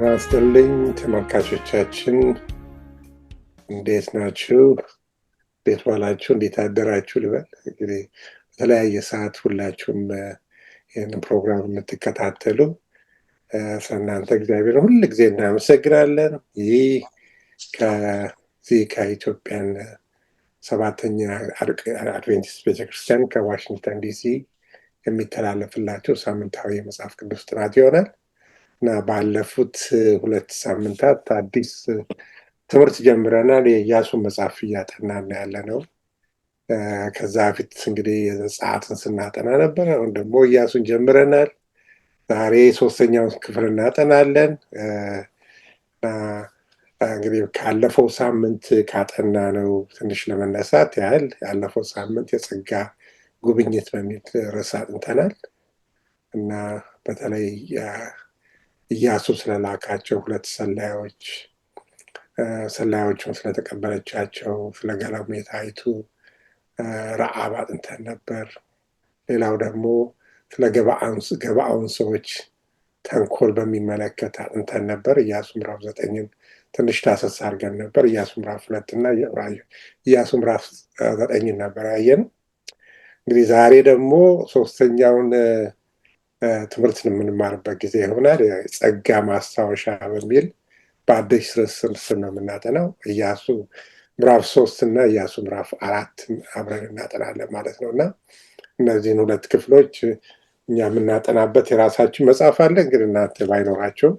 ይስጥልኝ ተመልካቾቻችን፣ እንዴት ናችሁ? እንዴት ዋላችሁ? እንዴት አደራችሁ ልበል። እንግዲህ በተለያየ ሰዓት ሁላችሁም ይህንን ፕሮግራም የምትከታተሉ ስለእናንተ እግዚአብሔር ሁል ጊዜ እናመሰግናለን። ይህ ከዚህ ከኢትዮጵያን ሰባተኛ አድቬንቲስት ቤተክርስቲያን ከዋሽንግተን ዲሲ የሚተላለፍላቸው ሳምንታዊ የመጽሐፍ ቅዱስ ጥናት ይሆናል እና ባለፉት 2 ሳምንታት አዲስ ትምህርት ጀምረናል። የኢያሱን መጽሐፍ እያጠናን ያለ ነው። ከዛ በፊት እንግዲህ ዘጸአትን ስናጠና ነበር። አሁን ደግሞ ኢያሱን ጀምረናል። ዛሬ 3ኛውን ክፍል እናጠናለን። እንግዲህ ካለፈው ሳምንት ካጠና ነው ትንሽ ለመነሳት ያህል ያለፈው ሳምንት የጸጋ ጉብኝት በሚል ርዕስ አጥንተናል እና በተለይ ኢያሱ ስለላካቸው 2 ሰላዮቹን ስለተቀበለቻቸው ስለ ገለሜታይቱ ረዓብ አጥንተን ነበር። ሌላው ደግሞ ስለ ገባዖን ሰዎች ተንኮል በሚመለከት አጥንተን ነበር። ኢያሱ ምዕራፍ 9ን ትንሽ ዳሰስ አድርገን ነበር። ኢያሱ ምዕራፍ 2 እና ኢያሱ ምዕራፍ 9ን ነበር ያየነው። እንግዲህ ዛሬ ደግሞ 3ኛውን ትምህርት የምንማርበት ጊዜ ይሆናል። ጸጋ ማስታወሻ በሚል በአዲስ ርዕስ ስር ነው የምናጠናው። ኢያሱ ምዕራፍ 3 እና ኢያሱ ምዕራፍ 4 አብረን እናጠናለን ማለት ነው እና እነዚህን 2 ክፍሎች እኛ የምናጠናበት የራሳችን መጽሐፍ አለ። እንግዲህ እናንተ ባይኖራቸው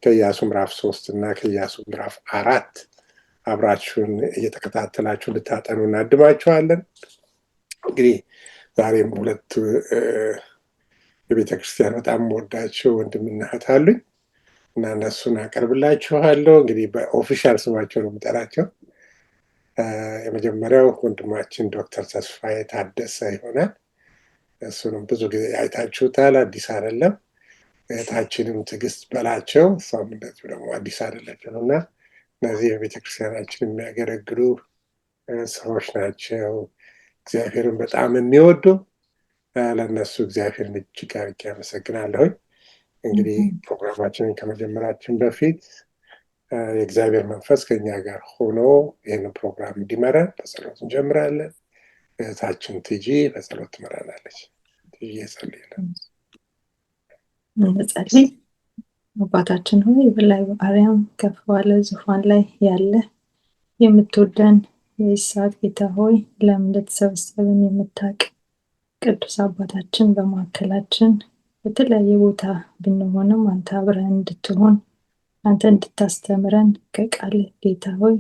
ከኢያሱ ምዕራፍ 3 እና ከኢያሱ ምዕራፍ 4 አብራችሁን እየተከታተላችሁ እንድታጠኑ እናድማችኋለን። እንግዲህ ዛሬም 2 የቤተ ክርስቲያን በጣም ወዳቸው ወንድምና እህት አሉኝ እና እነሱን አቀርብላችኋለሁ። እንግዲህ በኦፊሻል ስማቸው ነው የምጠራቸው። የመጀመሪያው ወንድማችን ዶክተር ተስፋዬ ታደሰ ይሆናል። እሱንም ብዙ ጊዜ አይታችሁታል፣ አዲስ አይደለም። እህታችንም ትዕግስት በላቸው፣ እሷም እንደዚሁ ደግሞ አዲስ አይደለችም እና እነዚህ በቤተክርስቲያናችን የሚያገለግሉ ሰዎች ናቸው። እግዚአብሔርን በጣም የሚወዱ ለእነሱ እግዚአብሔርን እጅግ አድርጌ አመሰግናለሁኝ። እንግዲህ ፕሮግራማችንን ከመጀመራችን በፊት የእግዚአብሔር መንፈስ ከኛ ጋር ሆኖ ይህንን ፕሮግራም እንዲመራን በጸሎት እንጀምራለን። እህታችን ትጂ በጸሎት ትመራናለች። ትጂ ጸልይልን። እንጸልይ። አባታችን ሆይ በላይ በአርያም ከፍ ባለ ዙፋን ላይ ያለ የምትወደን የይስሐቅ ጌታ ሆይ ለምን እንደተሰበሰብን የምታውቅ ቅዱስ አባታችን በማዕከላችን በተለያየ ቦታ ብንሆንም አንተ አብረን እንድትሆን አንተ እንድታስተምረን ከቃል ጌታ ሆይ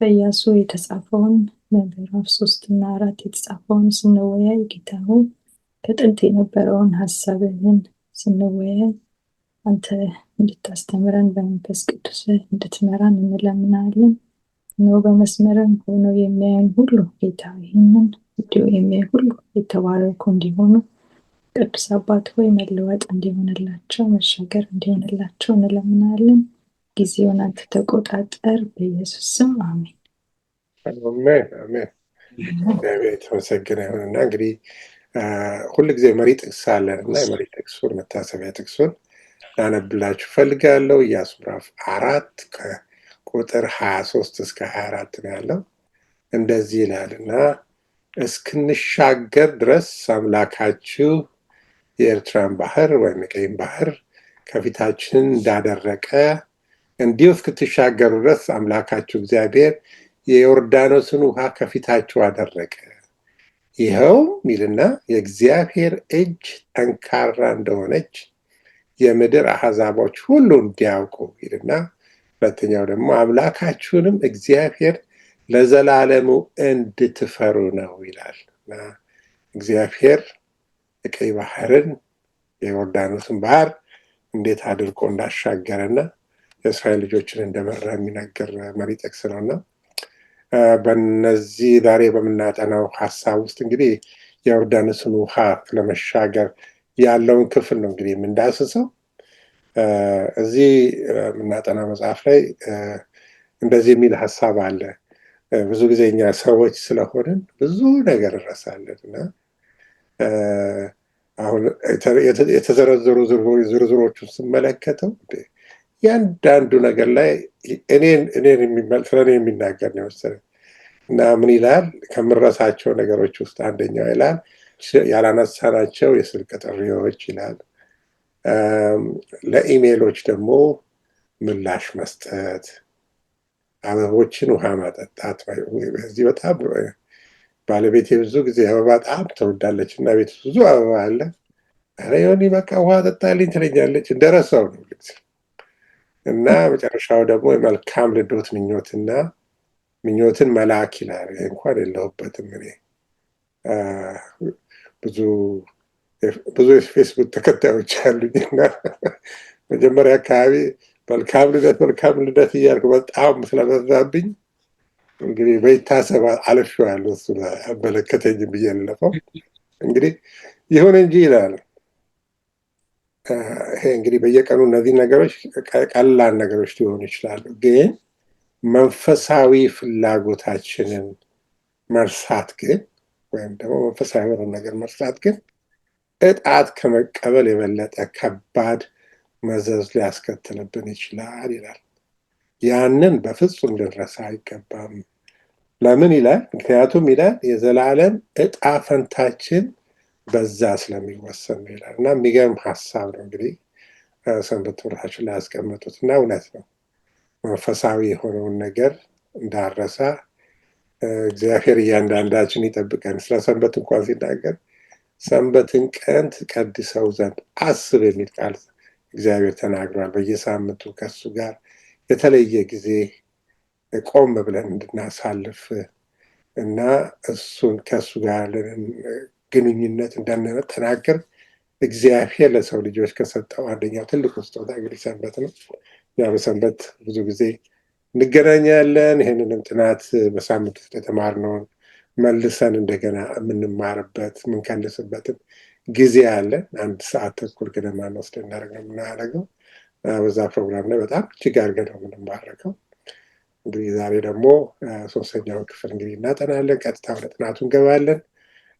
በኢያሱ የተጻፈውን ምዕራፍ 3 እና 4 የተጻፈውን ስንወያይ ጌታ ሆይ ከጥንት የነበረውን ሀሳብህን ስንወያይ አንተ እንድታስተምረን በመንፈስ ቅዱስ እንድትመራን እንለምናለን። ነው በመስመርም ሆኖ የሚያዩን ሁሉ ጌታ ይህንን ቪዲዮ የሚያዩ ሁሉ የተባረኩ እንዲሆኑ ቅዱስ አባት ሆይ መለወጥ እንዲሆንላቸው መሻገር እንዲሆንላቸው እንለምናለን። ጊዜውን አንተ ተቆጣጠር፣ በኢየሱስ ስም አሜን። አሜን አሜን። እግዚአብሔር የተመሰገነ ይሁንና እንግዲህ ሁልጊዜ መሪ ጥቅስ አለን እና የመሪ ጥቅሱን መታሰቢያ ጥቅሱን ላነብላችሁ ፈልጋለሁ። ኢያሱ ምዕራፍ 4 ከቁጥር 23 እስከ 24 ነው ያለው። እንደዚህ ይላል እና እስክንሻገር ድረስ አምላካችሁ የኤርትራን ባህር ወይም የቀይን ባህር ከፊታችን እንዳደረቀ እንዲሁ እስክትሻገሩ ድረስ አምላካችሁ እግዚአብሔር የዮርዳኖስን ውሃ ከፊታችሁ አደረቀ። ይኸው ሚልና የእግዚአብሔር እጅ ጠንካራ እንደሆነች የምድር አሕዛቦች ሁሉ እንዲያውቁ ይልና፣ ሁለተኛው ደግሞ አምላካችሁንም እግዚአብሔር ለዘላለሙ እንድትፈሩ ነው ይላል እና እግዚአብሔር የቀይ ባህርን የዮርዳኖስን ባህር እንዴት አድርጎ እንዳሻገረና የእስራኤል ልጆችን እንደመራ የሚነገር መሪ ጥቅስ ነውና በነዚህ ዛሬ በምናጠናው ሀሳብ ውስጥ እንግዲህ የዮርዳኖስን ውሃ ለመሻገር ያለውን ክፍል ነው እንግዲህ የምንዳስሰው። እዚህ የምናጠናው መጽሐፍ ላይ እንደዚህ የሚል ሀሳብ አለ። ብዙ ጊዜ እኛ ሰዎች ስለሆንን ብዙ ነገር እንረሳለን እና አሁን የተዘረዘሩ ዝርዝሮቹን ስመለከተው ያንዳንዱ ነገር ላይ ስለኔ የሚናገር ነው የመሰለኝ። እና ምን ይላል? ከምረሳቸው ነገሮች ውስጥ አንደኛው ይላል ያላነሳናቸው የስልክ ጥሪዎች ይላል። ለኢሜሎች ደግሞ ምላሽ መስጠት፣ አበቦችን ውሃ ማጠጣት። በዚህ በጣም ባለቤቴ ብዙ ጊዜ አበባ በጣም ትወዳለች እና ቤት ብዙ አበባ አለ። ኧረ ዮኒ በቃ ውሃ ጠጣልኝ ትለኛለች። እንደረሳው ነው እና መጨረሻው ደግሞ የመልካም ልደት ምኞትን መላክ ይላል። ይሄ እንኳን የለሁበትም እኔ ብዙ የፌስቡክ ተከታዮች አሉኝ እና መጀመሪያ አካባቢ መልካም ልደት እያልኩ በጣም ስለበዛብኝ እንግዲህ በይታሰብ አልፌዋለሁ። እሱ አመለከተኝም ብዬ ልለፈው እንግዲህ ይሁን እንጂ ይላል። ይሄ እንግዲህ በየቀኑ እነዚህ ነገሮች ቀላል ነገሮች ሊሆኑ ይችላሉ፣ ግን መንፈሳዊ ፍላጎታችንን መርሳት ግን ወይም ደግሞ መንፈሳዊ የሆነ ነገር መርሳት ግን እጣት ከመቀበል የበለጠ ከባድ መዘዝ ሊያስከትልብን ይችላል ይላል። ያንን በፍጹም ልንረሳ አይገባም። ለምን ይላል? ምክንያቱም ይላል የዘላለም እጣ ፈንታችን በዛ ስለሚወሰን ነው ይላል። እና የሚገርም ሀሳብ ነው እንግዲህ ሰንበት ትምህርታችን ላይ ያስቀመጡት እና እውነት ነው። መንፈሳዊ የሆነውን ነገር እንዳረሳ እግዚአብሔር እያንዳንዳችን ይጠብቀን። ስለ ሰንበት እንኳን ሲናገር ሰንበትን ቀን ትቀድሰው ዘንድ አስብ የሚል ቃል እግዚአብሔር ተናግሯል። በየሳምንቱ ከሱ ጋር የተለየ ጊዜ ቆም ብለን እንድናሳልፍ እና እሱን ከሱ ጋር ያለንን ግንኙነት እንዳንጠናክር እግዚአብሔር ለሰው ልጆች ከሰጠው አንደኛው ትልቁ ስጦታ እንግዲህ ሰንበት ነው። ያ በሰንበት ብዙ ጊዜ እንገናኛለን። ይህንንም ጥናት በሳምንት ውስጥ የተማርነውን መልሰን እንደገና የምንማርበት የምንከልስበትም ጊዜ አለን። 1 ሰዓት ተኩል ገደማ ወስደን እናደርግ ነው የምናደርገው። በዛ ፕሮግራም ላይ በጣም እጅግ አድርገን ነው የምንማረከው። እንግዲህ ዛሬ ደግሞ 3ኛውን ክፍል እንግዲህ እናጠናለን። ቀጥታ ወደ ጥናቱ እንገባለን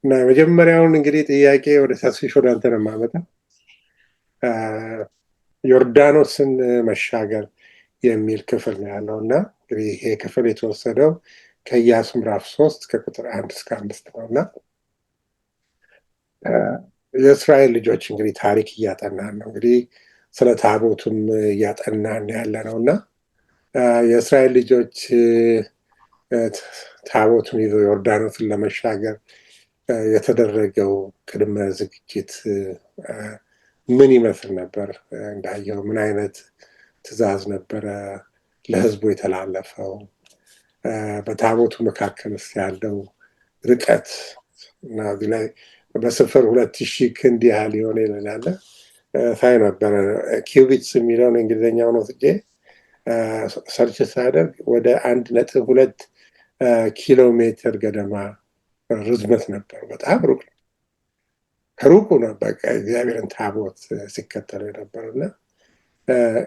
እና የመጀመሪያውን እንግዲህ ጥያቄ ወደ ተስፊሽ ወደ አንተ ነው የማመጣው። ዮርዳኖስን መሻገር የሚል ክፍል ነው ያለው እና እንግዲህ ይሄ ክፍል የተወሰደው ከኢያሱ ምዕራፍ 3 ከቁጥር 1 እስከ 5 ነው እና የእስራኤል ልጆች እንግዲህ ታሪክ እያጠናን ነው። እንግዲህ ስለ ታቦቱም እያጠናን ያለ ነው እና የእስራኤል ልጆች ታቦቱን ይዘው ዮርዳኖስን ለመሻገር የተደረገው ቅድመ ዝግጅት ምን ይመስል ነበር? እንዳየው ምን አይነት ትዕዛዝ ነበረ ለሕዝቡ የተላለፈው? በታቦቱ መካከል ውስጥ ያለው ርቀት እና እዚህ ላይ በስፍር 2000 ክንድ ያህል የሆነ ይለናል ሳይ ነበረ። ኪዩቢትስ የሚለውን እንግሊዝኛውን ወስጄ ሰርች ሳደርግ ወደ 1.2 ኪሎ ሜትር ገደማ ርዝመት ነበር። በጣም ሩቅ ነው። ከሩቁ ነው በቃ እግዚአብሔርን ታቦት ሲከተሉ የነበረው እና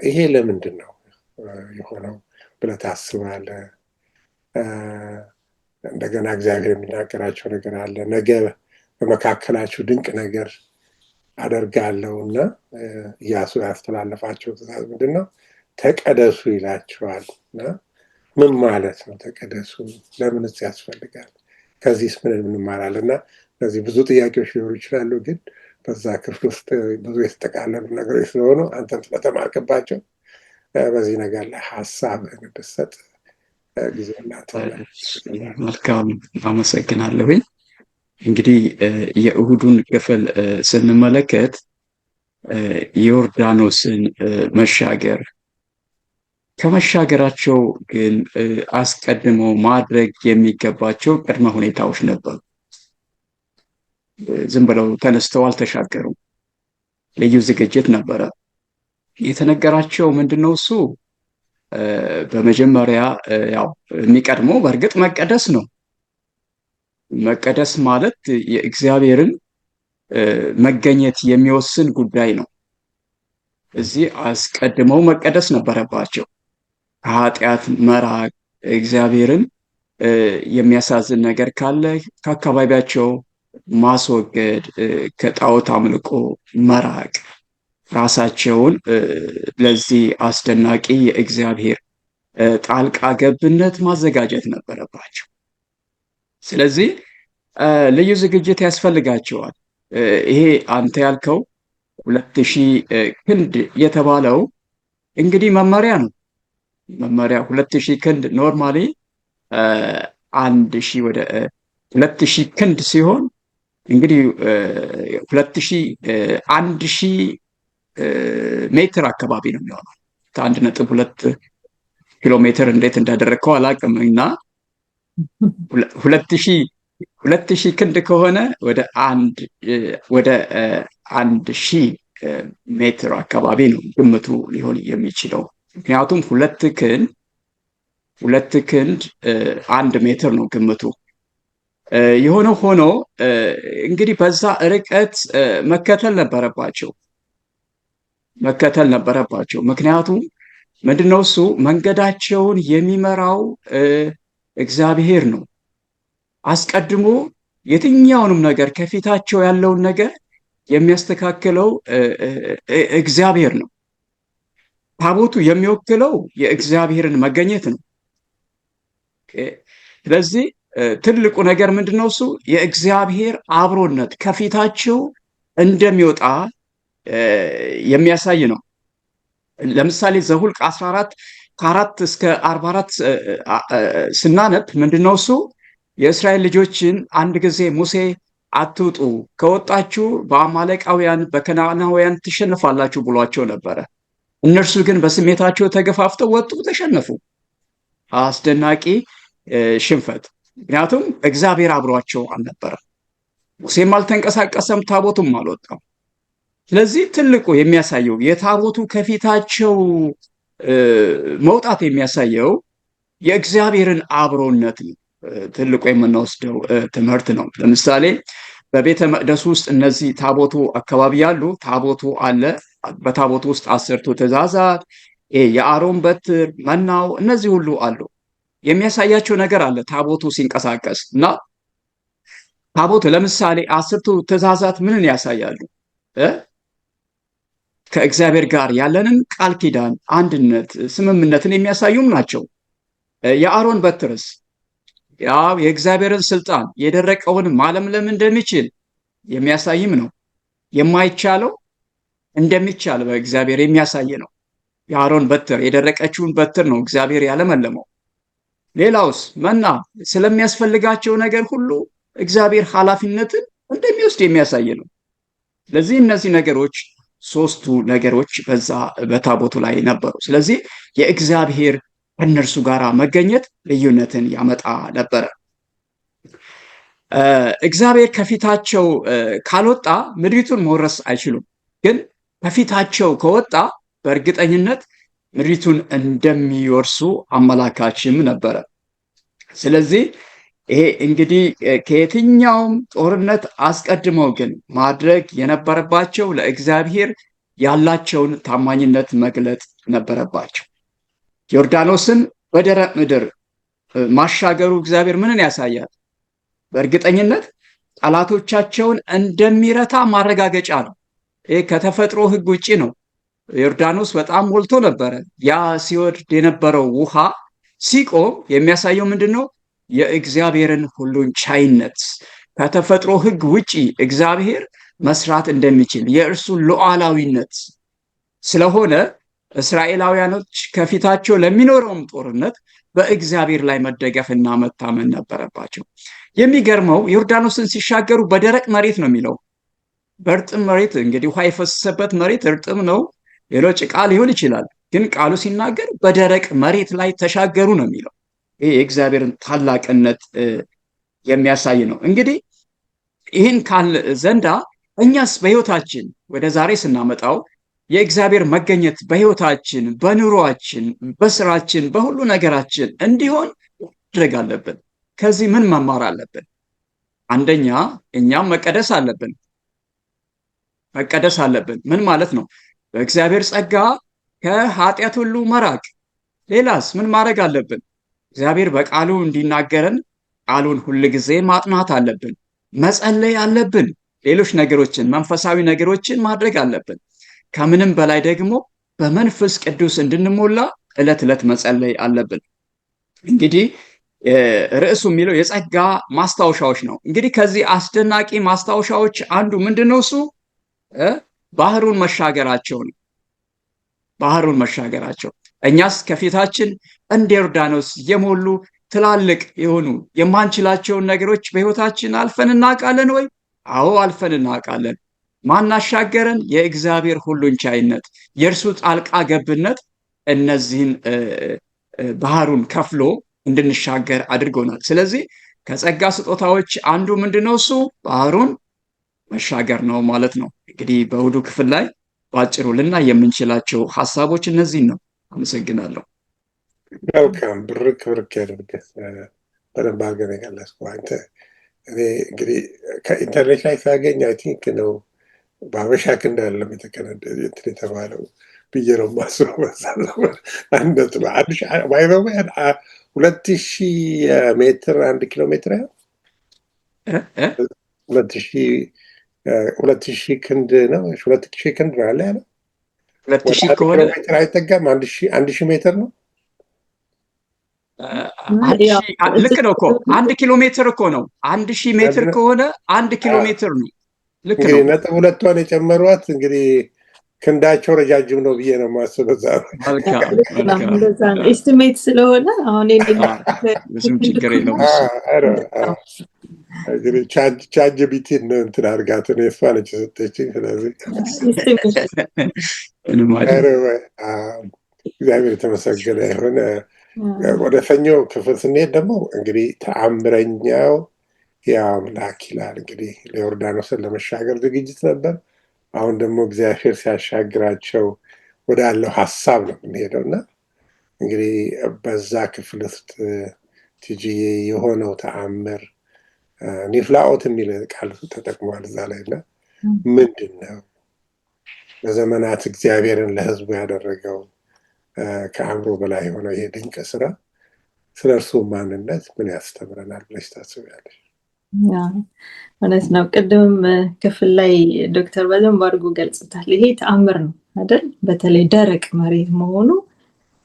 ይሄ ለምንድን ነው የሆነው ብለህ ታስባለህ? እንደገና እግዚአብሔር የሚናገራቸው ነገር አለ። ነገ በመካከላችሁ ድንቅ ነገር አደርጋለሁ እና ኢያሱ ያስተላለፋቸው ትእዛዝ ምንድን ነው? ተቀደሱ ይላቸዋል። እና ምን ማለት ነው ተቀደሱ? ለምንስ ያስፈልጋል? ከዚህስ ምን እንማራለን? እና እነዚህ ብዙ ጥያቄዎች ሊኖሩ ይችላሉ፣ ግን በዛ ክፍል ውስጥ ብዙ የተጠቃለሉ ነገሮች ስለሆኑ አንተም ስለተማርክባቸው በዚህ ነገር ላይ ሀሳብህን እንድትሰጥ ጊዜ መልካም አመሰግናለሁኝ። እንግዲህ የእሁዱን ክፍል ስንመለከት የዮርዳኖስን መሻገር ከመሻገራቸው ግን አስቀድመው ማድረግ የሚገባቸው ቅድመ ሁኔታዎች ነበሩ። ዝም ብለው ተነስተው አልተሻገሩም። ልዩ ዝግጅት ነበረ የተነገራቸው። ምንድነው እሱ? በመጀመሪያ ያው የሚቀድመው በእርግጥ መቀደስ ነው። መቀደስ ማለት የእግዚአብሔርን መገኘት የሚወስን ጉዳይ ነው። እዚህ አስቀድመው መቀደስ ነበረባቸው። ከኃጢአት መራቅ፣ እግዚአብሔርን የሚያሳዝን ነገር ካለ ከአካባቢያቸው ማስወገድ፣ ከጣዖት አምልኮ መራቅ፣ ራሳቸውን ለዚህ አስደናቂ የእግዚአብሔር ጣልቃ ገብነት ማዘጋጀት ነበረባቸው። ስለዚህ ልዩ ዝግጅት ያስፈልጋቸዋል። ይሄ አንተ ያልከው 2000 ክንድ የተባለው እንግዲህ መመሪያ ነው። መመሪያ 2000 ክንድ ኖርማሊ 1000 ወደ 2000 ክንድ ሲሆን እንግዲህ 1000 ሜትር አካባቢ ነው የሚሆነው። 1.2 ኪሎ ሜትር እንዴት እንዳደረግከው አላውቅም። እና 2000 ክንድ ከሆነ ወደ 1000 ሜትር አካባቢ ነው ግምቱ ሊሆን የሚችለው። ምክንያቱም 2 ክንድ 1 ሜትር ነው ግምቱ። የሆነ ሆኖ እንግዲህ በዛ ርቀት መከተል ነበረባቸው። ምክንያቱም ምንድነው እሱ መንገዳቸውን የሚመራው እግዚአብሔር ነው። አስቀድሞ የትኛውንም ነገር ከፊታቸው ያለውን ነገር የሚያስተካክለው እግዚአብሔር ነው። ታቦቱ የሚወክለው የእግዚአብሔርን መገኘት ነው። ስለዚህ ትልቁ ነገር ምንድነው እሱ የእግዚአብሔር አብሮነት ከፊታቸው እንደሚወጣ የሚያሳይ ነው። ለምሳሌ ዘኍልቍ 14 ከ4 እስከ 44 ስናነብ ምንድነው እሱ የእስራኤል ልጆችን አንድ ጊዜ ሙሴ አትውጡ፣ ከወጣችሁ በአማሌቃውያን በከነዓናውያን ትሸነፋላችሁ ብሏቸው ነበረ። እነርሱ ግን በስሜታቸው ተገፋፍተው ወጡ፣ ተሸነፉ። አስደናቂ ሽንፈት። ምክንያቱም እግዚአብሔር አብሯቸው አልነበረም። ሙሴም አልተንቀሳቀሰም፣ ታቦቱም አልወጣም። ስለዚህ ትልቁ የሚያሳየው የታቦቱ ከፊታቸው መውጣት የሚያሳየው የእግዚአብሔርን አብሮነት ነው። ትልቁ የምንወስደው ትምህርት ነው። ለምሳሌ በቤተ መቅደሱ ውስጥ እነዚህ ታቦቱ አካባቢ ያሉ ታቦቱ አለ። በታቦቱ ውስጥ 10ቱ ትእዛዛት፣ የአሮን በትር፣ መናው፣ እነዚህ ሁሉ አሉ። የሚያሳያቸው ነገር አለ ታቦቱ ሲንቀሳቀስ እና ታቦቱ ለምሳሌ 10ቱ ትእዛዛት ምንን ያሳያሉ? ከእግዚአብሔር ጋር ያለንን ቃል ኪዳን፣ አንድነት፣ ስምምነትን የሚያሳዩም ናቸው። የአሮን በትርስ ያው የእግዚአብሔርን ስልጣን የደረቀውን ማለምለም እንደሚችል የሚያሳይም ነው። የማይቻለው እንደሚቻል በእግዚአብሔር የሚያሳይ ነው። የአሮን በትር የደረቀችውን በትር ነው እግዚአብሔር ያለመለመው። ሌላውስ መና ስለሚያስፈልጋቸው ነገር ሁሉ እግዚአብሔር ኃላፊነትን እንደሚወስድ የሚያሳይ ነው። ስለዚህ እነዚህ ነገሮች 3ቱ ነገሮች በዛ በታቦቱ ላይ ነበሩ። ስለዚህ የእግዚአብሔር ከእነርሱ ጋር መገኘት ልዩነትን ያመጣ ነበረ። እግዚአብሔር ከፊታቸው ካልወጣ ምድሪቱን መውረስ አይችሉም። ግን ከፊታቸው ከወጣ በእርግጠኝነት ምድሪቱን እንደሚወርሱ አመላካችም ነበረ። ስለዚህ ይሄ እንግዲህ ከየትኛውም ጦርነት አስቀድመው ግን ማድረግ የነበረባቸው ለእግዚአብሔር ያላቸውን ታማኝነት መግለጥ ነበረባቸው። ዮርዳኖስን በደረቅ ምድር ማሻገሩ እግዚአብሔር ምንን ያሳያል? በእርግጠኝነት ጠላቶቻቸውን እንደሚረታ ማረጋገጫ ነው። ይህ ከተፈጥሮ ሕግ ውጪ ነው። ዮርዳኖስ በጣም ሞልቶ ነበረ። ያ ሲወርድ የነበረው ውሃ ሲቆም የሚያሳየው ምንድን ነው? የእግዚአብሔርን ሁሉን ቻይነት፣ ከተፈጥሮ ሕግ ውጪ እግዚአብሔር መስራት እንደሚችል የእርሱን ሉዓላዊነት ስለሆነ እስራኤላውያኖች ከፊታቸው ለሚኖረውም ጦርነት በእግዚአብሔር ላይ መደገፍና መታመን ነበረባቸው። የሚገርመው ዮርዳኖስን ሲሻገሩ በደረቅ መሬት ነው የሚለው። በእርጥብ መሬት እንግዲህ ውሃ የፈሰሰበት መሬት እርጥብ ነው፣ ሌሎች ጭቃ ሊሆን ይችላል። ግን ቃሉ ሲናገር በደረቅ መሬት ላይ ተሻገሩ ነው የሚለው። ይህ የእግዚአብሔርን ታላቅነት የሚያሳይ ነው። እንግዲህ ይህን ካል ዘንዳ እኛስ በሕይወታችን ወደ ዛሬ ስናመጣው የእግዚአብሔር መገኘት በሕይወታችን፣ በኑሯችን፣ በስራችን፣ በሁሉ ነገራችን እንዲሆን ማድረግ አለብን። ከዚህ ምን መማር አለብን? አንደኛ እኛም መቀደስ አለብን። ምን ማለት ነው? በእግዚአብሔር ጸጋ ከኃጢአት ሁሉ መራቅ። ሌላስ ምን ማድረግ አለብን? እግዚአብሔር በቃሉ እንዲናገረን ቃሉን ሁል ጊዜ ማጥናት አለብን፣ መጸለይ አለብን። ሌሎች ነገሮችን መንፈሳዊ ነገሮችን ማድረግ አለብን። ከምንም በላይ ደግሞ በመንፈስ ቅዱስ እንድንሞላ ዕለት ዕለት መጸለይ አለብን። እንግዲህ ርዕሱ የሚለው የጸጋ ማስታወሻዎች ነው። እንግዲህ ከዚህ አስደናቂ ማስታወሻዎች አንዱ ምንድነው? እሱ ባህሩን መሻገራቸው ነው። ባህሩን መሻገራቸው። እኛስ ከፊታችን እንደ ዮርዳኖስ የሞሉ ትላልቅ የሆኑ የማንችላቸውን ነገሮች በህይወታችን አልፈን እናውቃለን ወይ? አዎ አልፈን እናውቃለን። ማናሻገረን? የእግዚአብሔር ሁሉን ቻይነት፣ የእርሱ ጣልቃ ገብነት እነዚህን ባህሩን ከፍሎ እንድንሻገር አድርጎናል። ስለዚህ ከጸጋ ስጦታዎች አንዱ ምንድነው? እሱ ባህሩን መሻገር ነው ማለት ነው። እንግዲህ በእሑዱ ክፍል ላይ በአጭሩ ልናይ የምንችላቸው ሀሳቦች እነዚህን ነው። አመሰግናለሁ። መልካም ብርክ ያደርገህ በደንብ አድርገህ ነው የገለጽከው አንተ። እኔ እንግዲህ ከኢንተርኔት ላይ ሳገኝ አይ ቲንክ ነው በሀበሻ ክንድ አይደለም እንትን የተባለው ብዬ ነው የማስበው። አንደት ነው 2000 ሜትር 1 ኪሎ ሜትር 2000 ክንድ ነው 2000 ክንድ ነው አለ 2000 ከሆነ ሜትር አይጠጋም። 1000 ሜትር ነው። ልክ ነው እኮ 1 ኪሎ ሜትር እኮ ነው። 1000 ሜትር ከሆነ 1 ኪሎ ሜትር ነው። ልክ ነው። ነጥብ ሁለቷን የጨመሯት እንግዲህ ክንዳቸው ረጃጅም ነው ብዬ ነው የማስበው። ኤስቲሜት ስለሆነ አሁን ብዙም ችግር የለውም። ቻትጂፒቲ ነው እንትን አድርጋት ነው እሷ ነች የሰጠችኝ። ስለዚህ እግዚአብሔር የተመሰገነ ይሁን። ወደ ሰኞ ክፍል ስንሄድ ደግሞ እንግዲህ ተአምረኛው የአምላክ ይላል። እንግዲህ ለዮርዳኖስን ለመሻገር ዝግጅት ነበር። አሁን ደግሞ እግዚአብሔር ሲያሻግራቸው ወዳለው ሀሳብ ነው የምንሄደው እና እንግዲህ በዛ ክፍል ውስጥ ቲጂዬ የሆነው ተአምር ኒፍላኦት የሚል ቃል ተጠቅሟል እዛ ላይ እና ምንድን ነው በዘመናት እግዚአብሔርን ለሕዝቡ ያደረገው ከአእምሮ በላይ የሆነው ይሄ ድንቅ ስራ ስለ እርሱ ማንነት ምን ያስተምረናል ብለሽ ታስቢያለሽ? እውነት ነው። ቅድም ክፍል ላይ ዶክተር በደንብ አድርጎ ገልጽታል። ይሄ ተአምር ነው አይደል? በተለይ ደረቅ መሬት መሆኑ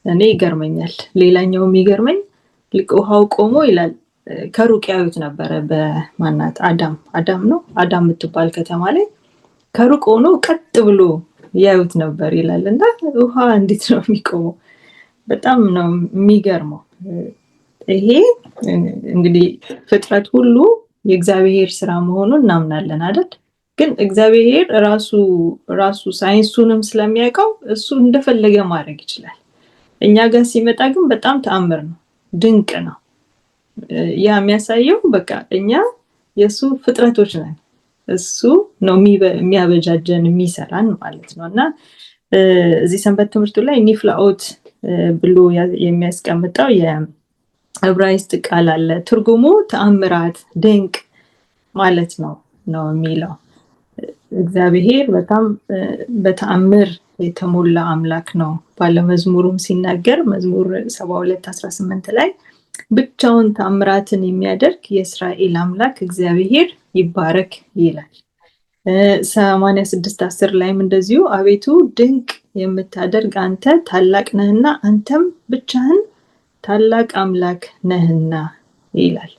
እኔ ይገርመኛል። ሌላኛው የሚገርመኝ ልክ ውሃው ቆሞ ይላል ከሩቅ ያዩት ነበረ። በማናት አዳም የምትባል ከተማ ላይ ከሩቅ ሆኖ ቀጥ ብሎ ያዩት ነበር ይላል እና ውሃ እንዴት ነው የሚቆመው? በጣም ነው የሚገርመው። ይሄ እንግዲህ ፍጥረት ሁሉ የእግዚአብሔር ስራ መሆኑን እናምናለን አይደል? ግን እግዚአብሔር ራሱ ሳይንሱንም ስለሚያውቀው እሱ እንደፈለገ ማድረግ ይችላል። እኛ ጋር ሲመጣ ግን በጣም ተአምር ነው፣ ድንቅ ነው። ያ የሚያሳየው በቃ እኛ የእሱ ፍጥረቶች ነን። እሱ ነው የሚያበጃጀን የሚሰራን ማለት ነው። እና እዚህ ሰንበት ትምህርቱ ላይ ኒፍላኦት ብሎ የሚያስቀምጠው የዕብራይስጥ ቃል አለ። ትርጉሙ ተአምራት፣ ድንቅ ማለት ነው የሚለው። እግዚአብሔር በጣም በተአምር የተሞላ አምላክ ነው። ባለመዝሙሩም ሲናገር መዝሙር 72:18 ላይ ብቻውን ተአምራትን የሚያደርግ የእስራኤል አምላክ እግዚአብሔር ይባረክ ይላል። 86:10 ላይም እንደዚሁ አቤቱ ድንቅ የምታደርግ አንተ ታላቅ ነህና አንተም ብቻህን ታላቅ አምላክ ነህና ይላል።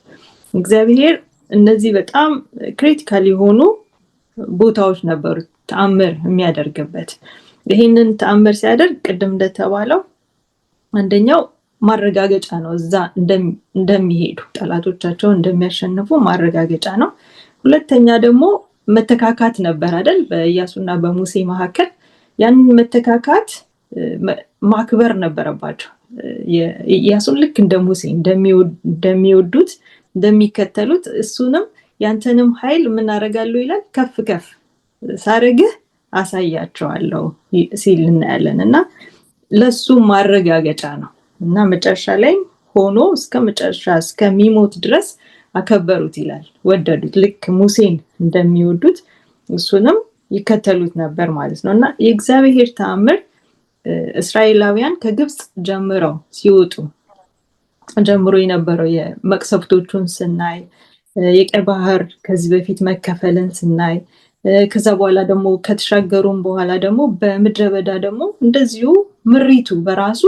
እግዚአብሔር እነዚህ በጣም ክሪቲካል የሆኑ ቦታዎች ነበሩት ተአምር የሚያደርግበት። ይህንን ተአምር ሲያደርግ ቅድም እንደተባለው አንደኛው ማረጋገጫ ነው፣ እዛ እንደሚሄዱ ጠላቶቻቸውን እንደሚያሸንፉ ማረጋገጫ ነው። ሁለተኛ ደግሞ መተካካት ነበር አይደል? በኢያሱና በሙሴ መካከል ያንን መተካካት ማክበር ነበረባቸው። ኢያሱን ልክ እንደ ሙሴ እንደሚወዱት እንደሚከተሉት እሱንም ያንተንም ኃይል ምን አደርጋለሁ ይላል፣ ከፍ ከፍ ሳረግህ አሳያቸዋለሁ ሲል እናያለን። እና ለሱ ማረጋገጫ ነው። እና መጨረሻ ላይ ሆኖ እስከ መጨረሻ እስከሚሞት ድረስ አከበሩት ይላል፣ ወደዱት። ልክ ሙሴን እንደሚወዱት እሱንም ይከተሉት ነበር ማለት ነው። እና የእግዚአብሔር ተአምር እስራኤላውያን ከግብፅ ጀምረው ሲወጡ ጀምሮ የነበረው የመቅሰፍቶቹን ስናይ፣ የቀይ ባህር ከዚህ በፊት መከፈልን ስናይ፣ ከዛ በኋላ ደግሞ ከተሻገሩም በኋላ ደግሞ በምድረ በዳ ደግሞ እንደዚሁ ምሪቱ በራሱ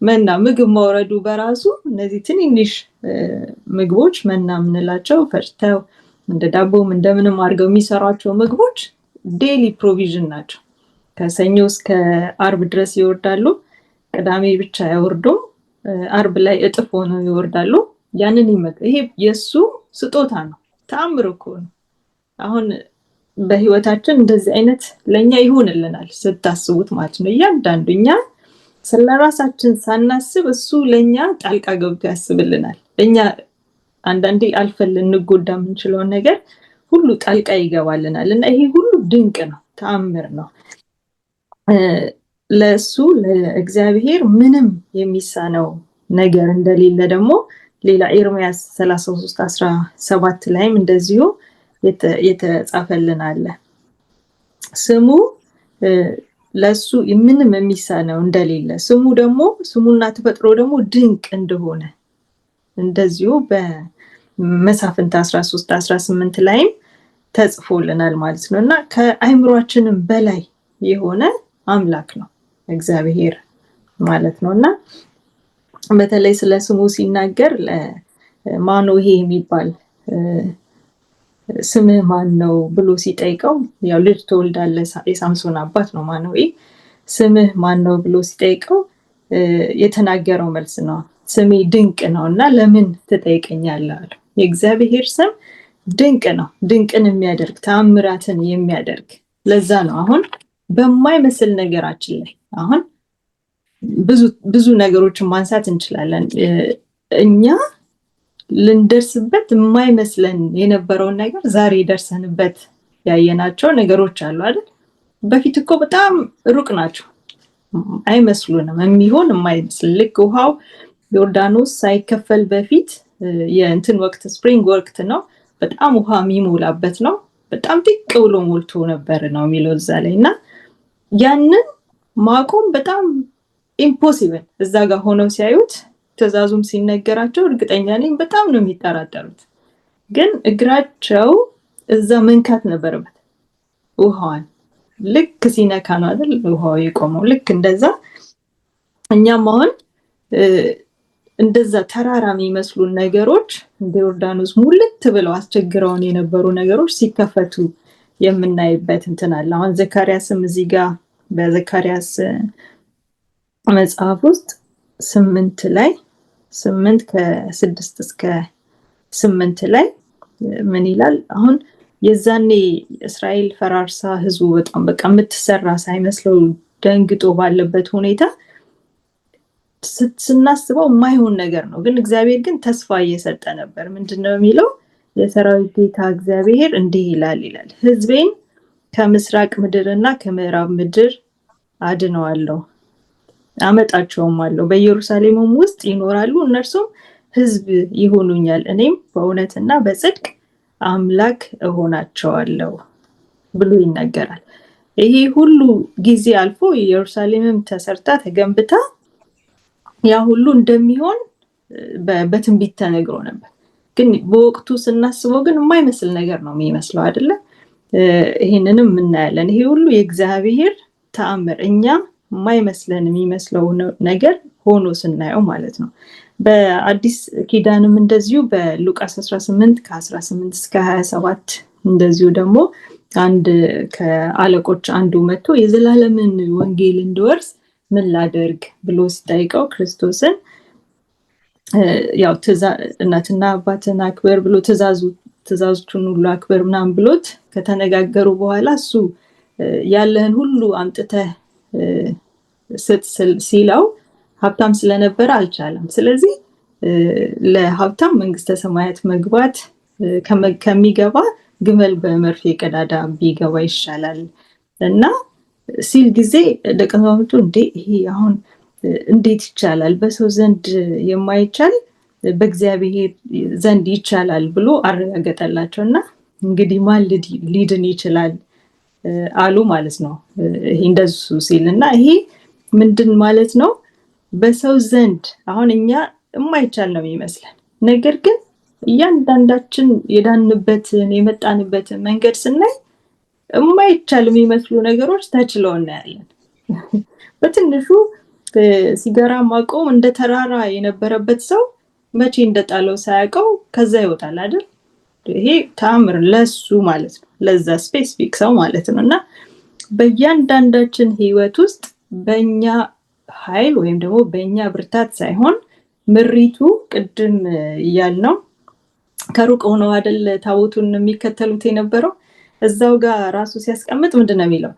መና ምግብ ማውረዱ በራሱ እነዚህ ትንንሽ ምግቦች መና የምንላቸው ፈጭተው እንደ ዳቦም እንደምንም አድርገው የሚሰሯቸው ምግቦች ዴይሊ ፕሮቪዥን ናቸው። ከሰኞ እስከ አርብ ድረስ ይወርዳሉ። ቅዳሜ ብቻ አይወርዱም። አርብ ላይ እጥፍ ሆነው ይወርዳሉ። ያንን ይሄ የሱ ስጦታ ነው። ተአምር እኮ ነው። አሁን በህይወታችን እንደዚህ አይነት ለኛ ይሆንልናል ስታስቡት ማለት ነው። እያንዳንዱ እኛ ስለራሳችን ሳናስብ እሱ ለኛ ጣልቃ ገብቶ ያስብልናል። እኛ አንዳንዴ አልፈን ልንጎዳ የምንችለውን ነገር ሁሉ ጣልቃ ይገባልናል እና ይሄ ሁሉ ድንቅ ነው፣ ተአምር ነው። ለሱ ለእግዚአብሔር ምንም የሚሳነው ነገር እንደሌለ ደግሞ ሌላ ኤርምያስ 33:17 ላይም እንደዚሁ የተጻፈልን አለ። ስሙ ለሱ ምንም የሚሳነው እንደሌለ ስሙ ደግሞ ስሙና ተፈጥሮ ደግሞ ድንቅ እንደሆነ እንደዚሁ በመሳፍንት 13:18 ላይም ተጽፎልናል ማለት ነው እና ከአይምሯችንም በላይ የሆነ አምላክ ነው እግዚአብሔር ማለት ነው እና በተለይ ስለ ስሙ ሲናገር ለማኖሄ የሚባል ስምህ ማን ነው ብሎ ሲጠይቀው ያው ልጅ ተወልዳለህ የሳምሶን አባት ነው ማኖሄ። ስምህ ማን ነው ብሎ ሲጠይቀው የተናገረው መልስ ነው ስሜ ድንቅ ነው እና ለምን ትጠይቀኛለህ አለው። የእግዚአብሔር ስም ድንቅ ነው፣ ድንቅን የሚያደርግ ተአምራትን የሚያደርግ። ለዛ ነው አሁን በማይመስል ነገራችን ላይ አሁን ብዙ ነገሮችን ማንሳት እንችላለን። እኛ ልንደርስበት የማይመስለን የነበረውን ነገር ዛሬ ደርሰንበት ያየናቸው ነገሮች አሉ አይደል? በፊት እኮ በጣም ሩቅ ናቸው፣ አይመስሉንም፣ የሚሆን የማይመስል ልክ ውሃው ዮርዳኖስ ሳይከፈል በፊት የእንትን ወቅት ስፕሪንግ ወቅት ነው፣ በጣም ውሃ የሚሞላበት ነው፣ በጣም ጥቅ ብሎ ሞልቶ ነበር ነው የሚለው እዛ ላይ እና ያንን ማቆም በጣም ኢምፖሲብል። እዛ ጋር ሆነው ሲያዩት ትእዛዙም ሲነገራቸው እርግጠኛ ነኝ በጣም ነው የሚጠራጠሩት። ግን እግራቸው እዛ መንካት ነበረበት ውሃዋን። ልክ ሲነካ ነው አይደል ውሃው የቆመው። ልክ እንደዛ እኛም አሁን እንደዛ ተራራ የሚመስሉን ነገሮች እንደ ዮርዳኖስ ሙልት ብለው አስቸግረውን የነበሩ ነገሮች ሲከፈቱ የምናይበት እንትን አለ። አሁን ዘካርያስም እዚህ ጋር በዘካርያስ መጽሐፍ ውስጥ 8 ከ6 እስከ 8 ላይ ምን ይላል? አሁን የዛኔ እስራኤል ፈራርሳ ህዝቡ በጣም በቃ የምትሰራ ሳይመስለው ደንግጦ ባለበት ሁኔታ ስናስበው የማይሆን ነገር ነው። ግን እግዚአብሔር ግን ተስፋ እየሰጠ ነበር። ምንድነው የሚለው? የሰራዊት ጌታ እግዚአብሔር እንዲህ ይላል ህዝቤን ከምስራቅ ምድርና ከምዕራብ ምድር አድነዋለሁ፣ አመጣቸውም አለው፣ በኢየሩሳሌምም ውስጥ ይኖራሉ፣ እነርሱም ህዝብ ይሆኑኛል፣ እኔም በእውነትና በጽድቅ አምላክ እሆናቸዋለሁ ብሎ ይናገራል። ይሄ ሁሉ ጊዜ አልፎ ኢየሩሳሌምም ተሰርታ ተገንብታ ያ ሁሉ እንደሚሆን በትንቢት ተነግሮ ነበር። ግን በወቅቱ ስናስበው ግን የማይመስል ነገር ነው የሚመስለው አይደለ? ይሄንንም እናያለን። ይሄ ሁሉ የእግዚአብሔር ተአምር እኛ የማይመስለን የሚመስለው ነገር ሆኖ ስናየው ማለት ነው። በአዲስ ኪዳንም እንደዚሁ በሉቃስ 18 ከ18 እስከ 27 እንደዚሁ ደግሞ አንድ ከአለቆች አንዱ መጥቶ የዘላለምን ወንጌል እንድወርስ ምን ላደርግ ብሎ ሲጠይቀው ክርስቶስን ያው እናትና አባትን አክብር ብሎ ትእዛዞቹን ሁሉ አክብር ምናምን ብሎት ከተነጋገሩ በኋላ እሱ ያለህን ሁሉ አምጥተህ ስጥ ሲለው ሀብታም ስለነበረ አልቻለም። ስለዚህ ለሀብታም መንግስተ ሰማያት መግባት ከሚገባ ግመል በመርፌ ቀዳዳ ቢገባ ይሻላል እና ሲል ጊዜ ደቀ መዛሙርቱ እንዴ ይሄ አሁን እንዴት ይቻላል? በሰው ዘንድ የማይቻል በእግዚአብሔር ዘንድ ይቻላል ብሎ አረጋገጠላቸው እና እንግዲህ ማን ሊድን ይችላል አሉ ማለት ነው። ይሄ እንደሱ ሲል እና ይሄ ምንድን ማለት ነው? በሰው ዘንድ አሁን እኛ የማይቻል ነው የሚመስለን፣ ነገር ግን እያንዳንዳችን የዳንበትን የመጣንበትን መንገድ ስናይ የማይቻል የሚመስሉ ነገሮች ተችለው እናያለን። በትንሹ ሲጋራ ማቆም እንደ ተራራ የነበረበት ሰው መቼ እንደጣለው ሳያውቀው ከዛ ይወጣል አይደል? ይሄ ተአምር ለሱ ማለት ነው፣ ለዛ ስፔሲፊክ ሰው ማለት ነው። እና በእያንዳንዳችን ህይወት ውስጥ በእኛ ኃይል ወይም ደግሞ በእኛ ብርታት ሳይሆን ምሪቱ ቅድም እያልነው ከሩቅ ሆነው አይደል ታቦቱን የሚከተሉት የነበረው፣ እዛው ጋር ራሱ ሲያስቀምጥ ምንድን ነው የሚለው?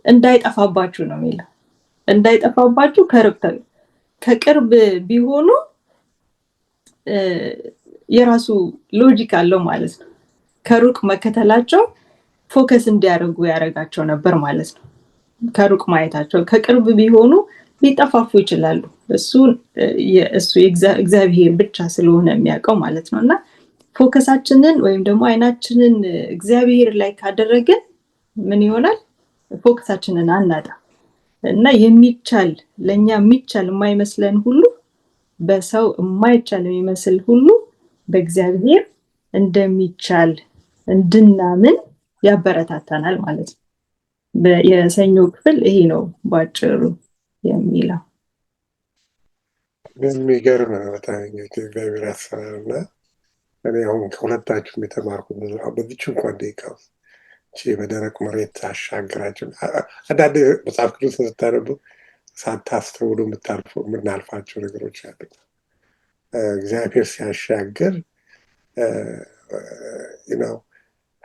እንዳይጠፋባችሁ ነው የሚለው። እንዳይጠፋባችሁ ከቅርብ ቢሆኑ የራሱ ሎጂክ አለው ማለት ነው። ከሩቅ መከተላቸው ፎከስ እንዲያደርጉ ያደርጋቸው ነበር ማለት ነው። ከሩቅ ማየታቸው፣ ከቅርብ ቢሆኑ ሊጠፋፉ ይችላሉ። እሱ እግዚአብሔር ብቻ ስለሆነ የሚያውቀው ማለት ነው። እና ፎከሳችንን ወይም ደግሞ አይናችንን እግዚአብሔር ላይ ካደረግን ምን ይሆናል? ፎከሳችንን አናጣ እና የሚቻል ለኛ የሚቻል የማይመስለን ሁሉ በሰው የማይቻል የሚመስል ሁሉ በእግዚአብሔር እንደሚቻል እንድናምን ያበረታታናል ማለት ነው። የሰኞ ክፍል ይሄ ነው ባጭሩ የሚለው። የሚገርም ነው በጣም እግዚአብሔር አሰራር እና እኔ አሁን ከሁለታችሁም የተማርኩት በዚች እንኳን ደቂቃ ውስጥ በደረቅ መሬት አሻግራቸው አንዳንድ መጽሐፍ ቅዱስ ስታነቡ ሳታስተውሉ የምናልፋቸው ነገሮች አሉ። እግዚአብሔር ሲያሻግር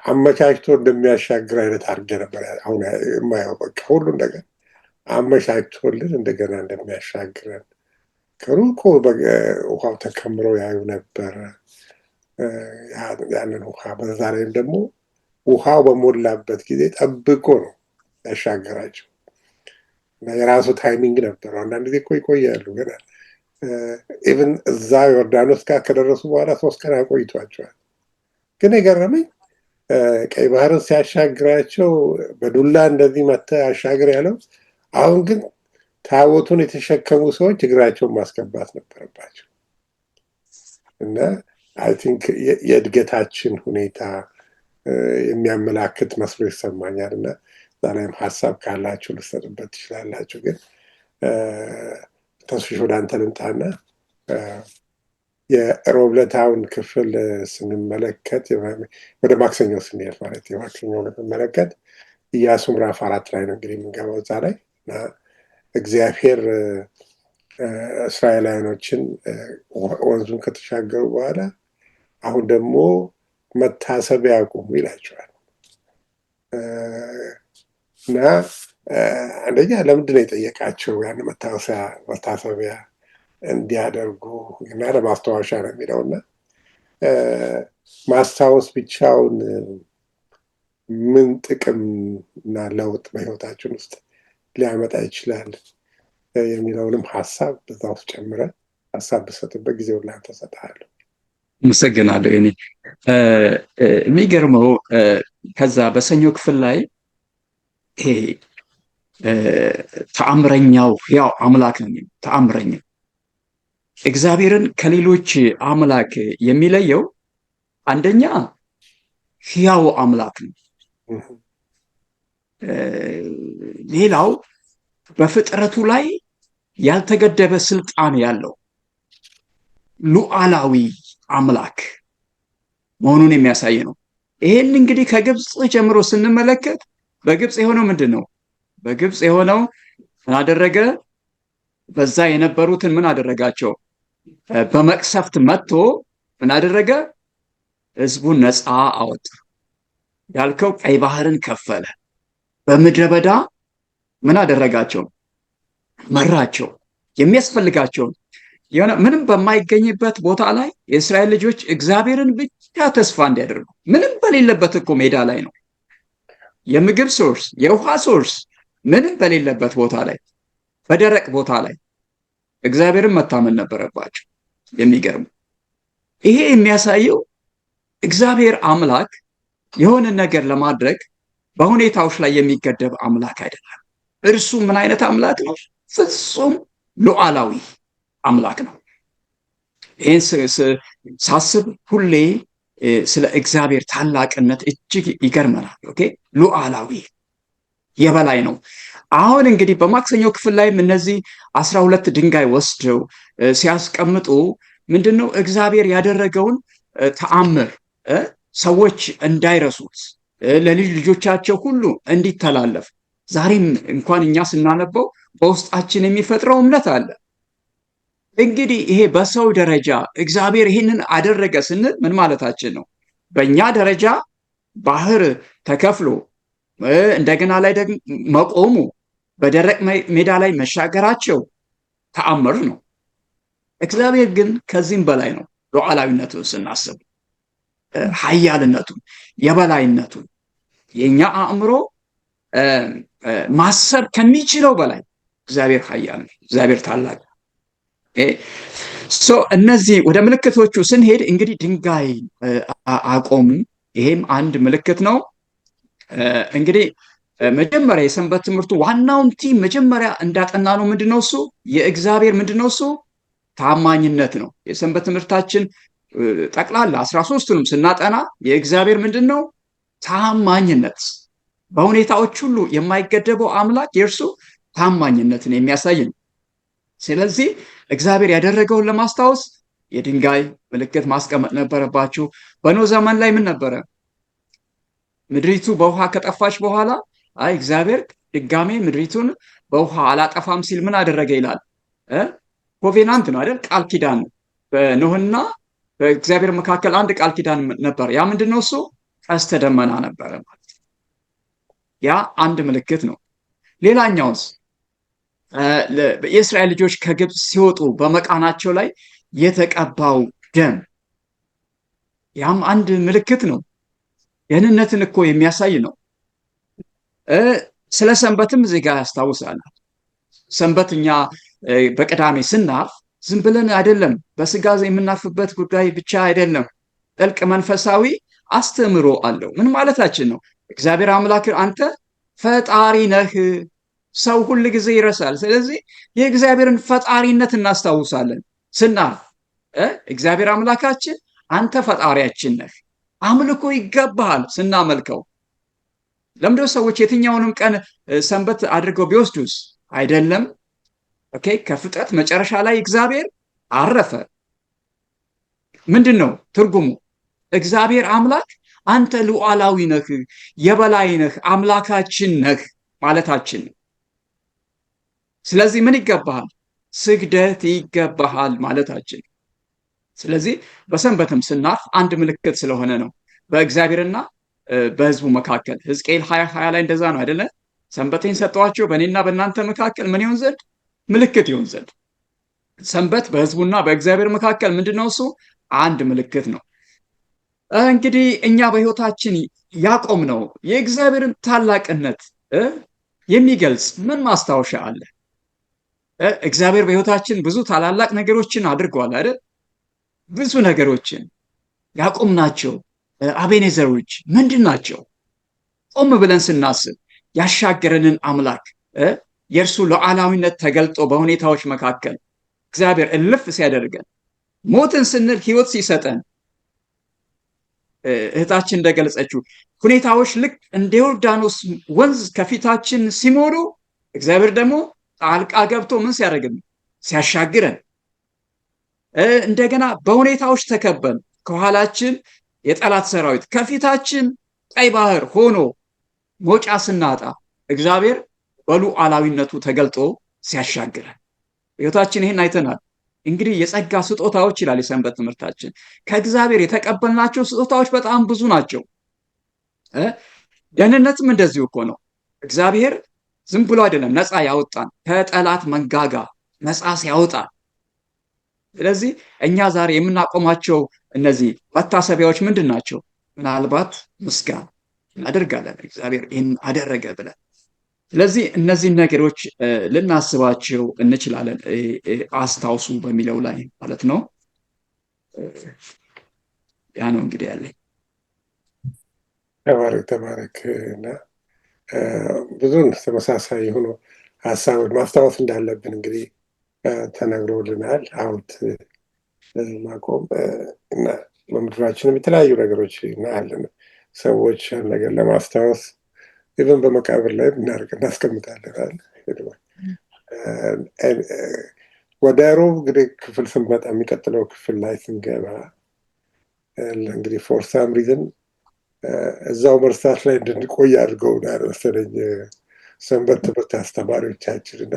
አመቻችቶ እንደሚያሻግር አይነት አድርጌ ነበር አሁን የማየው። በቃ ሁሉን ነገር አመቻችቶልን እንደገና እንደሚያሻግረን ከሩቅ ውሃው ተከምረው ያዩ ነበረ። ያንን ውሃ በዛ ላይም ደግሞ ውሃው በሞላበት ጊዜ ጠብቆ ነው ያሻገራቸው እና የራሱ ታይሚንግ ነበረው። አንዳንድ ጊዜ እኮ ይቆያሉ፣ ግን ኢቭን እዛ ዮርዳኖስ ጋር ከደረሱ በኋላ 3 ቀን አቆይቷቸዋል። ግን የገረመኝ ቀይ ባህርን ሲያሻግራቸው በዱላ እንደዚህ መተህ አሻግር ያለው፣ አሁን ግን ታቦቱን የተሸከሙ ሰዎች እግራቸውን ማስገባት ነበረባቸው እና አይ ቲንክ የእድገታችን ሁኔታ የሚያመላክት መስሎ ይሰማኛል። እና እዛ ላይም ሀሳብ ካላችሁ ልሰጥበት ትችላላችሁ። ግን ተስፍሽ ወደ አንተ ልምጣና የሮብለታውን ክፍል ስንመለከት ወደ ማክሰኞ ስንሄድ ማለት የማክሰኞውን ስንመለከት ኢያሱ ምዕራፍ 4 ላይ ነው እንግዲህ የምንገባው እዛ ላይ እና እግዚአብሔር እስራኤላውያኖችን ወንዙን ከተሻገሩ በኋላ አሁን ደግሞ መታሰቢያ ያቁሙ ይላቸዋል። እና አንደኛ ለምንድን ነው የጠየቃቸው? ያን መታሰቢያ እንዲያደርጉ እና ለማስታወሻ ነው የሚለው እና ማስታወስ ብቻውን ምን ጥቅም እና ለውጥ በህይወታችን ውስጥ ሊያመጣ ይችላል የሚለውንም ሀሳብ በዛ ውስጥ ጨምረን ሀሳብ ብሰጥበት ጊዜውን ላንተ እሰጥሃለሁ። አመሰግናለሁ። እኔ የሚገርመው ከዛ በሰኞ ክፍል ላይ ይሄ ተአምረኛው ያው አምላክ ነው። ተአምረኛው እግዚአብሔርን ከሌሎች አምላክ የሚለየው አንደኛ ሕያው አምላክ ነው። ሌላው በፍጥረቱ ላይ ያልተገደበ ስልጣን ያለው ሉዓላዊ አምላክ መሆኑን የሚያሳይ ነው። ይሄን እንግዲህ ከግብፅ ጀምሮ ስንመለከት በግብፅ የሆነው ምንድን ነው? በግብፅ የሆነው ምን አደረገ? በዛ የነበሩትን ምን አደረጋቸው? በመቅሰፍት መጥቶ ምን አደረገ? ህዝቡን ነፃ አወጣ። ያልከው ቀይ ባህርን ከፈለ። በምድረ በዳ ምን አደረጋቸው? መራቸው። የሚያስፈልጋቸውን የሆነ ምንም በማይገኝበት ቦታ ላይ የእስራኤል ልጆች እግዚአብሔርን ብቻ ተስፋ እንዲያደርጉ፣ ምንም በሌለበት እኮ ሜዳ ላይ ነው። የምግብ ሶርስ፣ የውሃ ሶርስ ምንም በሌለበት ቦታ ላይ፣ በደረቅ ቦታ ላይ እግዚአብሔርን መታመን ነበረባቸው። የሚገርም ይሄ የሚያሳየው እግዚአብሔር አምላክ የሆነ ነገር ለማድረግ በሁኔታዎች ላይ የሚገደብ አምላክ አይደለም። እርሱ ምን አይነት አምላክ ነው? ፍጹም ሉዓላዊ አምላክ ነው። ይህን ሳስብ ሁሌ ስለ እግዚአብሔር ታላቅነት እጅግ ይገርመናል። ኦኬ ሉዓላዊ የበላይ ነው። አሁን እንግዲህ በማክሰኞው ክፍል ላይም እነዚህ 12 ድንጋይ ወስደው ሲያስቀምጡ ምንድነው እግዚአብሔር ያደረገውን ተአምር ሰዎች እንዳይረሱት ለልጅ ልጆቻቸው ሁሉ እንዲተላለፍ ዛሬም እንኳን እኛ ስናነበው በውስጣችን የሚፈጥረው እምነት አለ። እንግዲህ ይሄ በሰው ደረጃ እግዚአብሔር ይህንን አደረገ ስንል ምን ማለታችን ነው? በእኛ ደረጃ ባህር ተከፍሎ እንደገና ላይ ደግሞ መቆሙ በደረቅ ሜዳ ላይ መሻገራቸው ተአምር ነው። እግዚአብሔር ግን ከዚህም በላይ ነው። ሉዓላዊነቱን ስናስብ ኃያልነቱን፣ የበላይነቱን የኛ አእምሮ ማሰብ ከሚችለው በላይ እግዚአብሔር ኃያል ነው። እግዚአብሔር ታላቅ። እነዚህ ወደ ምልክቶቹ ስንሄድ እንግዲህ ድንጋይ አቆሙ። ይሄም አንድ ምልክት ነው። እንግዲህ መጀመሪያ የሰንበት ትምህርቱ ዋናውን ቲም መጀመሪያ እንዳጠና ነው ምንድነው እሱ የእግዚአብሔር ምንድነው እሱ ታማኝነት ነው። የሰንበት ትምህርታችን ጠቅላላ 13ቱንም ስናጠና የእግዚአብሔር ምንድነው ታማኝነት፣ በሁኔታዎች ሁሉ የማይገደበው አምላክ የእርሱ ታማኝነትን የሚያሳይ ነው። ስለዚህ እግዚአብሔር ያደረገውን ለማስታወስ የድንጋይ ምልክት ማስቀመጥ ነበረባችሁ። በኖህ ዘመን ላይ ምን ነበረ? ምድሪቱ በውሃ ከጠፋች በኋላ አይ እግዚአብሔር ድጋሜ ምድሪቱን በውሃ አላጠፋም ሲል ምን አደረገ ይላል። ኮቬናንት ነው አይደል? ቃል ኪዳን በኖህና በእግዚአብሔር መካከል አንድ ቃል ኪዳን ነበር። ያ ምንድነው እሱ ቀስተ ደመና ነበረ ማለት ነው። ያ አንድ ምልክት ነው። ሌላኛውስ የእስራኤል ልጆች ከግብፅ ሲወጡ በመቃናቸው ላይ የተቀባው ደም፣ ያም አንድ ምልክት ነው። ደህንነትን እኮ የሚያሳይ ነው። ስለ ሰንበትም እዚህ ጋር ያስታውሳል። ሰንበት እኛ በቅዳሜ ስናርፍ ዝም ብለን አይደለም፣ በስጋ የምናርፍበት ጉዳይ ብቻ አይደለም። ጥልቅ መንፈሳዊ አስተምሮ አለው። ምን ማለታችን ነው? እግዚአብሔር አምላክ አንተ ፈጣሪ ነህ። ሰው ሁል ጊዜ ይረሳል። ስለዚህ የእግዚአብሔርን ፈጣሪነት እናስታውሳለን ስናርፍ። እግዚአብሔር አምላካችን አንተ ፈጣሪያችን ነህ፣ አምልኮ ይገባሃል ስናመልከው። ለምንድነው ሰዎች የትኛውንም ቀን ሰንበት አድርገው ቢወስዱስ? አይደለም። ኦኬ ከፍጥረት መጨረሻ ላይ እግዚአብሔር አረፈ። ምንድን ነው ትርጉሙ? እግዚአብሔር አምላክ አንተ ሉዓላዊ ነህ፣ የበላይ ነህ፣ አምላካችን ነህ ማለታችን ነው። ስለዚህ ምን ይገባሃል? ስግደት ይገባሃል ማለታችን። ስለዚህ በሰንበትም ስናርፍ አንድ ምልክት ስለሆነ ነው በእግዚአብሔርና በሕዝቡ መካከል። ሕዝቅኤል 20:20 ላይ እንደዛ ነው አይደለ? ሰንበቴን ሰጠኋቸው በእኔና በእናንተ መካከል ምን ይሆን ዘንድ? ምልክት ይሆን ዘንድ። ሰንበት በሕዝቡና በእግዚአብሔር መካከል ምንድነው እሱ? አንድ ምልክት ነው። እንግዲህ እኛ በሕይወታችን ያቆምነው የእግዚአብሔርን ታላቅነት የሚገልጽ ምን ማስታወሻ አለ? እግዚአብሔር በሕይወታችን ብዙ ታላላቅ ነገሮችን አድርጓል አይደል? ብዙ ነገሮችን ያቆምናቸው አቤኔዘሮች ምንድን ናቸው? ቆም ብለን ስናስብ ያሻገረንን አምላክ የእርሱ ሉዓላዊነት ተገልጦ በሁኔታዎች መካከል እግዚአብሔር እልፍ ሲያደርገን፣ ሞትን ስንል ሕይወት ሲሰጠን፣ እህታችን እንደገለጸችው ሁኔታዎች ልክ እንደ ዮርዳኖስ ወንዝ ከፊታችን ሲሞሉ እግዚአብሔር ደግሞ ጣልቃ ገብቶ ምን ሲያደርግን? ሲያሻግረን። እንደገና በሁኔታዎች ተከበን ከኋላችን የጠላት ሰራዊት ከፊታችን ቀይ ባህር ሆኖ መውጫ ስናጣ እግዚአብሔር በሉዓላዊነቱ ተገልጦ ሲያሻግረን ሕይወታችን ይሄን አይተናል። እንግዲህ የጸጋ ስጦታዎች ይላል የሰንበት ትምህርታችን። ከእግዚአብሔር የተቀበልናቸው ስጦታዎች በጣም ብዙ ናቸው። ደህንነትም እንደዚሁ እኮ ነው። እግዚአብሔር ዝም ብሎ አይደለም ነፃ ያወጣን፣ ከጠላት መንጋጋ ነፃ ሲያወጣን። ስለዚህ እኛ ዛሬ የምናቆማቸው እነዚህ መታሰቢያዎች ምንድን ናቸው? ምናልባት ምስጋና እናደርጋለን፣ እግዚአብሔር ይህን አደረገ ብለን። ስለዚህ እነዚህን ነገሮች ልናስባቸው እንችላለን። አስታውሱ በሚለው ላይ ማለት ነው። ያ ነው እንግዲህ ያለኝ። ተባረክ እና ብዙን ተመሳሳይ የሆኑ ሀሳቦች ማስታወስ እንዳለብን እንግዲህ ተነግሮልናል። ሐውልት ማቆም እና በምድራችንም የተለያዩ ነገሮች እናያለን። ሰዎች ነገር ለማስታወስ ኢቨን በመቃብር ላይ እናስቀምጣለን። ወደ ሮብ እንግዲህ ክፍል ስንመጣ የሚቀጥለው ክፍል ላይ ስንገባ እንግዲህ ፎር ሳም ሪዝን እዛው መርሳት ላይ እንድንቆይ አድርገውናል መሰለኝ ሰንበት ትምህርት አስተማሪዎቻችን እና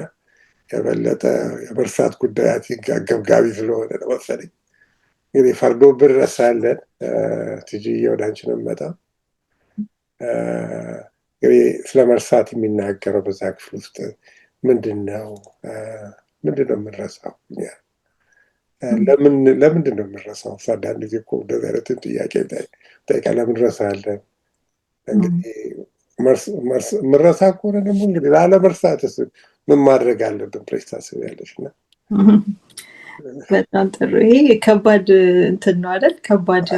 የበለጠ የመርሳት ጉዳያችን አገብጋቢ ስለሆነ ነው መሰለኝ እንግዲህ ፈርዶብን እንረሳለን። ትጂዬ ወደ አንቺ ነው የምመጣው። እንግዲህ ስለ መርሳት የሚናገረው በዛ ክፍል ውስጥ ምንድን ነው የምንረሳው? ለምንድን ነው የምንረሳው? አንዳንድ ጊዜ እኮ እንደዚህ አይነትን ጥያቄ ጠይቃ ለምን እንረሳለን? እንግዲህ የምንረሳ ከሆነ ደግሞ እንግዲህ ላለመርሳትስ ምን ማድረግ አለብን ብለሽ ታስቢያለሽ? እና በጣም ጥሩ። ይሄ ከባድ እንትን ነው አይደል? ከባድ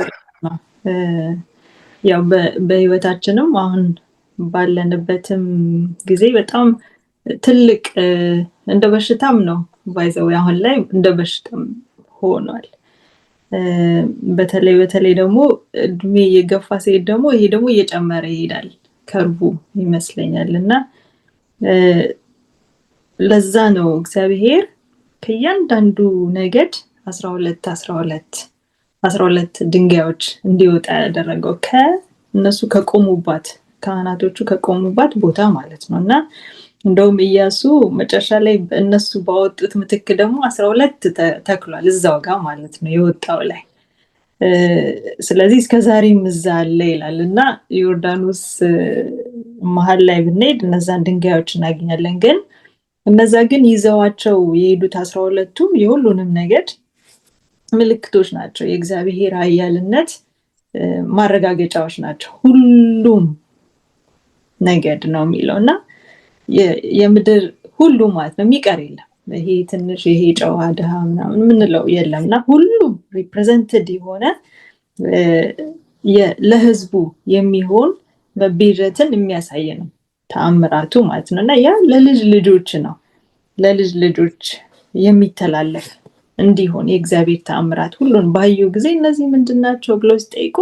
ነው። ያው በህይወታችንም አሁን ባለንበትም ጊዜ በጣም ትልቅ እንደ በሽታም ነው ባይዘው አሁን ላይ እንደ በሽታም ሆኗል። በተለይ ደግሞ እድሜ የገፋ ሲሄድ ደግሞ ይሄ ደግሞ እየጨመረ ይሄዳል ከርቡ ይመስለኛል። እና ለዛ ነው እግዚአብሔር ከእያንዳንዱ ነገድ 12 ድንጋዮች እንዲወጣ ያደረገው ከእነሱ ከቆሙባት ካህናቶቹ ከቆሙባት ቦታ ማለት ነው። እና እንደውም ኢያሱ መጨረሻ ላይ እነሱ ባወጡት ምትክ ደግሞ 12 ተክሏል እዛው ጋር ማለት ነው የወጣው ላይ። ስለዚህ እስከዛሬም እዛ አለ ይላል። እና ዮርዳኖስ መሀል ላይ ብንሄድ እነዛን ድንጋዮች እናገኛለን። ግን እነዛ ግን ይዘዋቸው የሄዱት 12ቱ የሁሉንም ነገድ ምልክቶች ናቸው። የእግዚአብሔር ኃያልነት ማረጋገጫዎች ናቸው። ሁሉም ነገድ ነው የሚለው እና የምድር ሁሉ ማለት ነው የሚቀር የለም። ይሄ ትንሽ ይሄ ጨዋ ድሃ ምናምን የምንለው የለም እና ሁሉም ሪፕሬዘንትድ የሆነ ለህዝቡ የሚሆን መቤዠትን የሚያሳይ ነው ተአምራቱ ማለት ነው። እና ያ ለልጅ ልጆች ነው ለልጅ ልጆች የሚተላለፍ እንዲሆን የእግዚአብሔር ተአምራት ሁሉን ባዩ ጊዜ እነዚህ ምንድናቸው ብለው ሲጠይቁ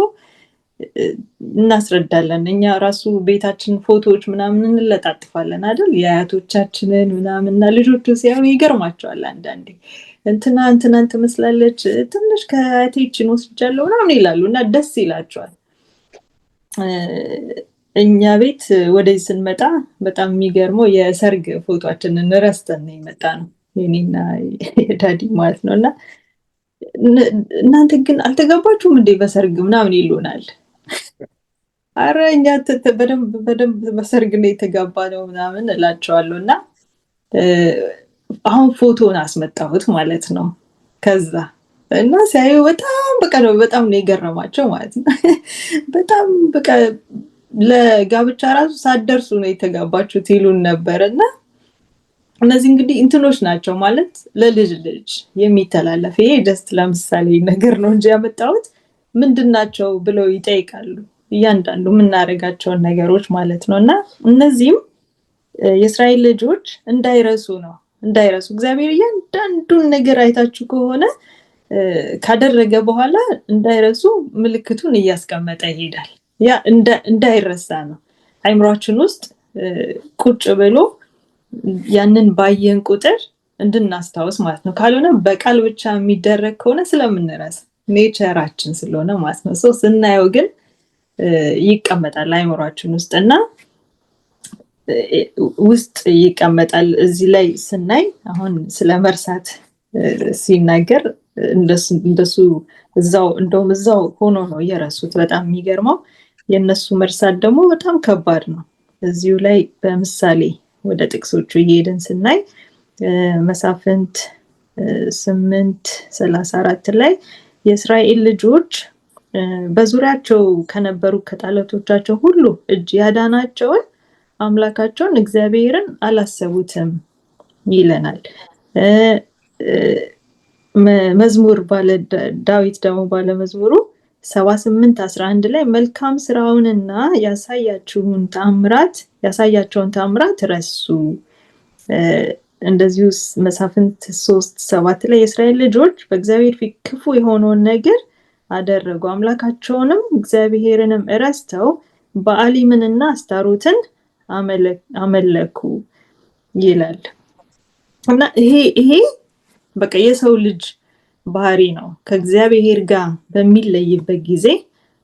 እናስረዳለን። እኛ ራሱ ቤታችን ፎቶዎች ምናምን እንለጣጥፋለን አይደል? የአያቶቻችንን ምናምንና ልጆቹ ሲያዩ ይገርማቸዋል። አንዳንዴ እንትናን ትመስላለች ትንሽ ከአያቴችን ወስጃለሁ ምናምን ይላሉ እና ደስ ይላቸዋል። እኛ ቤት ወደዚህ ስንመጣ በጣም የሚገርመው የሰርግ ፎቶአችንን ረስተን ነው የመጣ ነው የኔና የዳዲ ማለት ነው። እና እናንተ ግን አልተጋባችሁም እንዴ በሰርግ ምናምን ይሉናል። አረ እኛ በደንብ በሰርግ ነው የተጋባ ነው ምናምን እላቸዋለሁ። እና አሁን ፎቶን አስመጣሁት ማለት ነው ከዛ እና ሲያዩ በጣም ነው የገረማቸው ማለት ነው። በጣም በቃ ለጋብቻ ራሱ ሳትደርሱ ነው የተጋባችሁት ይሉን ነበር። እና እነዚህ እንግዲህ እንትኖች ናቸው ማለት ለልጅ ልጅ የሚተላለፍ ይሄ ጀስት ለምሳሌ ነገር ነው እንጂ ያመጣሁት ምንድናቸው ብለው ይጠይቃሉ። እያንዳንዱ የምናደርጋቸውን ነገሮች ማለት ነው። እና እነዚህም የእስራኤል ልጆች እንዳይረሱ እግዚአብሔር እያንዳንዱን ነገር አይታችሁ ከሆነ ካደረገ በኋላ እንዳይረሱ ምልክቱን እያስቀመጠ ይሄዳል። ያ እንዳይረሳ ነው አይምሯችን ውስጥ ቁጭ ብሎ ያንን ባየን ቁጥር እንድናስታውስ ማለት ነው። ካልሆነ በቃል ብቻ የሚደረግ ከሆነ ስለምንረሳ ኔቸራችን ስለሆነ ማለት ነው። ስናየው ግን ይቀመጣል አይምሯችን ውስጥ እና ውስጥ ይቀመጣል። እዚህ ላይ ስናይ አሁን ስለ መርሳት ሲናገር እንደሱ እዛው ሆኖ ነው የረሱት። በጣም የሚገርመው የነሱ መርሳት ደግሞ በጣም ከባድ ነው። እዚሁ ላይ በምሳሌ ወደ ጥቅሶቹ እየሄድን ስናይ መሳፍንት 8:34 ላይ የእስራኤል ልጆች በዙሪያቸው ከነበሩ ከጠላቶቻቸው ሁሉ እጅ ያዳናቸውን አምላካቸውን እግዚአብሔርን አላሰቡትም ይለናል። መዝሙር ዳዊት ደግሞ ባለ መዝሙሩ 78:11 ላይ መልካም ስራውንና ያሳያቸውን ተአምራት ረሱ። እንደዚሁ መሳፍንት 3:7 ላይ የእስራኤል ልጆች በእግዚአብሔር ፊት ክፉ የሆነውን ነገር አደረጉ፣ አምላካቸውንም እግዚአብሔርንም ረስተው በአሊምንና አስታሮትን አመለኩ ይላል። እና ይሄ በቃ የሰው ልጅ ባህሪ ነው። ከእግዚአብሔር ጋር በሚለይበት ጊዜ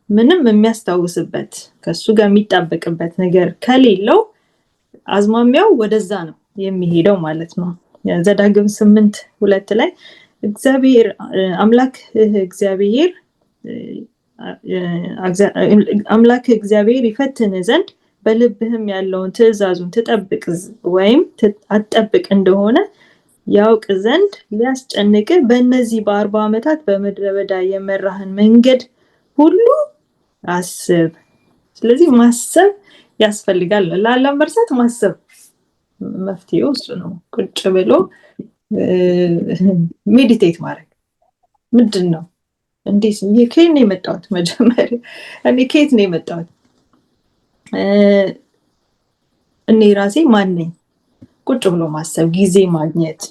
ምንም የሚያስታውስበት ከሱ ጋር የሚጣበቅበት ነገር ከሌለው አዝማሚያው ወደዛ ነው የሚሄደው ማለት ነው። ዘዳግም 8:2 ላይ እግዚአብሔር አምላክ እግዚአብሔር ይፈትን ዘንድ በልብህም ያለውን ትእዛዙን ትጠብቅ ወይም አትጠብቅ እንደሆነ ያውቅ ዘንድ ሊያስጨንቅ በእነዚህ በ40 ዓመታት በምድረ በዳ የመራህን መንገድ ሁሉ አስብ። ስለዚህ ማሰብ ያስፈልጋል። ላለመርሳት ማሰብ መፍትሄው እሱ ነው። ቁጭ ብሎ ሜዲቴት ማድረግ ምንድን ነው? እንዴት ከየት ነው የመጣሁት? መጀመሪያ እኔ ከየት ነው የመጣሁት? እኔ ራሴ ማን ነኝ? ቁጭ ብሎ ማሰብ፣ ጊዜ ማግኘት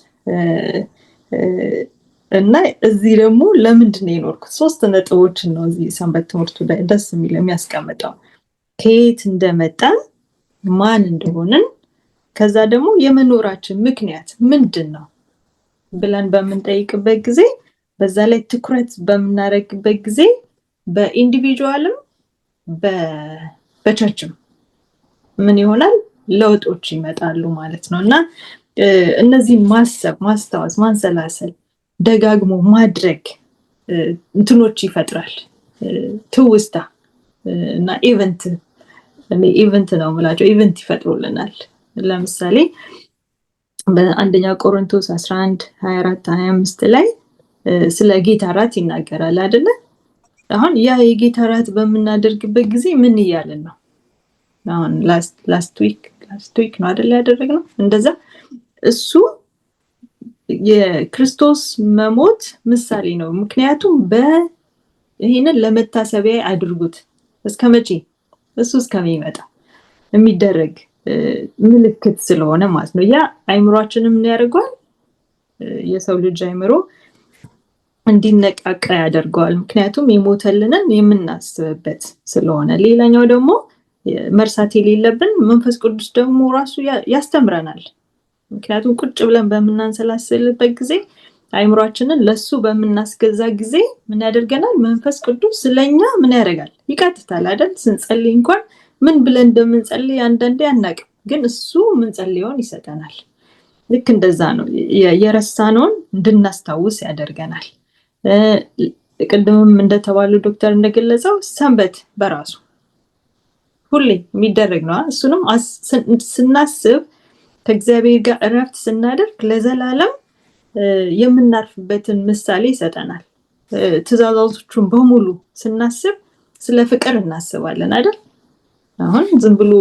እና እዚህ ደግሞ ለምንድን ነው የኖርኩት? 3 ነጥቦችን ነው እዚህ ሰንበት ትምህርቱ ላይ ደስ የሚል የሚያስቀምጠው። ከየት እንደመጣን፣ ማን እንደሆንን፣ ከዛ ደግሞ የመኖራችን ምክንያት ምንድን ነው ብለን በምንጠይቅበት ጊዜ በዛ ላይ ትኩረት በምናደርግበት ጊዜ በኢንዲቪጁዋልም በቸርችም ምን ይሆናል? ለውጦች ይመጣሉ ማለት ነው። እና እነዚህ ማሰብ፣ ማስታወስ፣ ማንሰላሰል፣ ደጋግሞ ማድረግ እንትኖች ይፈጥራል። ትውስታ እና ኢቨንት ነው የምላቸው፣ ኢቨንት ይፈጥሩልናል። ለምሳሌ በአንደኛ ቆሮንቶስ 11:24-25 ላይ ስለ ጌታ እራት ይናገራል አይደለ? አሁን ያ የጌታ እራት በምናደርግበት ጊዜ ምን እያልን ነው? አሁን ላስት ዊክ ነው አይደለ ያደረግነው? እንደዛ እሱ የክርስቶስ መሞት ምሳሌ ነው። ምክንያቱም ይሄንን ለመታሰቢያ አድርጉት። እስከ መቼ? እሱ እስከሚመጣ የሚደረግ ምልክት ስለሆነ ማለት ነው። ያ አይምሮአችንን ምን ያደርገዋል? የሰው ልጅ አይምሮ እንዲነቃቃ ያደርገዋል። ምክንያቱም የሞተልንን የምናስብበት ስለሆነ። ሌላኛው ደግሞ መርሳት የሌለብን መንፈስ ቅዱስ ደግሞ ራሱ ያስተምረናል። ምክንያቱም ቁጭ ብለን በምናንሰላስልበት ጊዜ አይምሮአችንን ለሱ በምናስገዛ ጊዜ ምን ያደርገናል? መንፈስ ቅዱስ ስለኛ ምን ያደርጋል? ይቃትታል አይደል? ስንጸልይ እንኳን ምን ብለን እንደምንጸልይ አንዳንዴ አናውቅም፣ ግን እሱ ምንጸልየውን ይሰጠናል። ልክ እንደዛ ነው። የረሳነውን እንድናስታውስ ያደርገናል። ቅድምም እንደተባሉ ዶክተር እንደገለጸው ሰንበት በራሱ ሁሌ የሚደረግ ነው። እሱንም ስናስብ ከእግዚአብሔር ጋር እረፍት ስናደርግ ለዘላለም የምናርፍበትን ምሳሌ ይሰጠናል። ትእዛዛቶቹን በሙሉ ስናስብ ስለ ፍቅር እናስባለን አይደል? አሁን ዝም ብሎ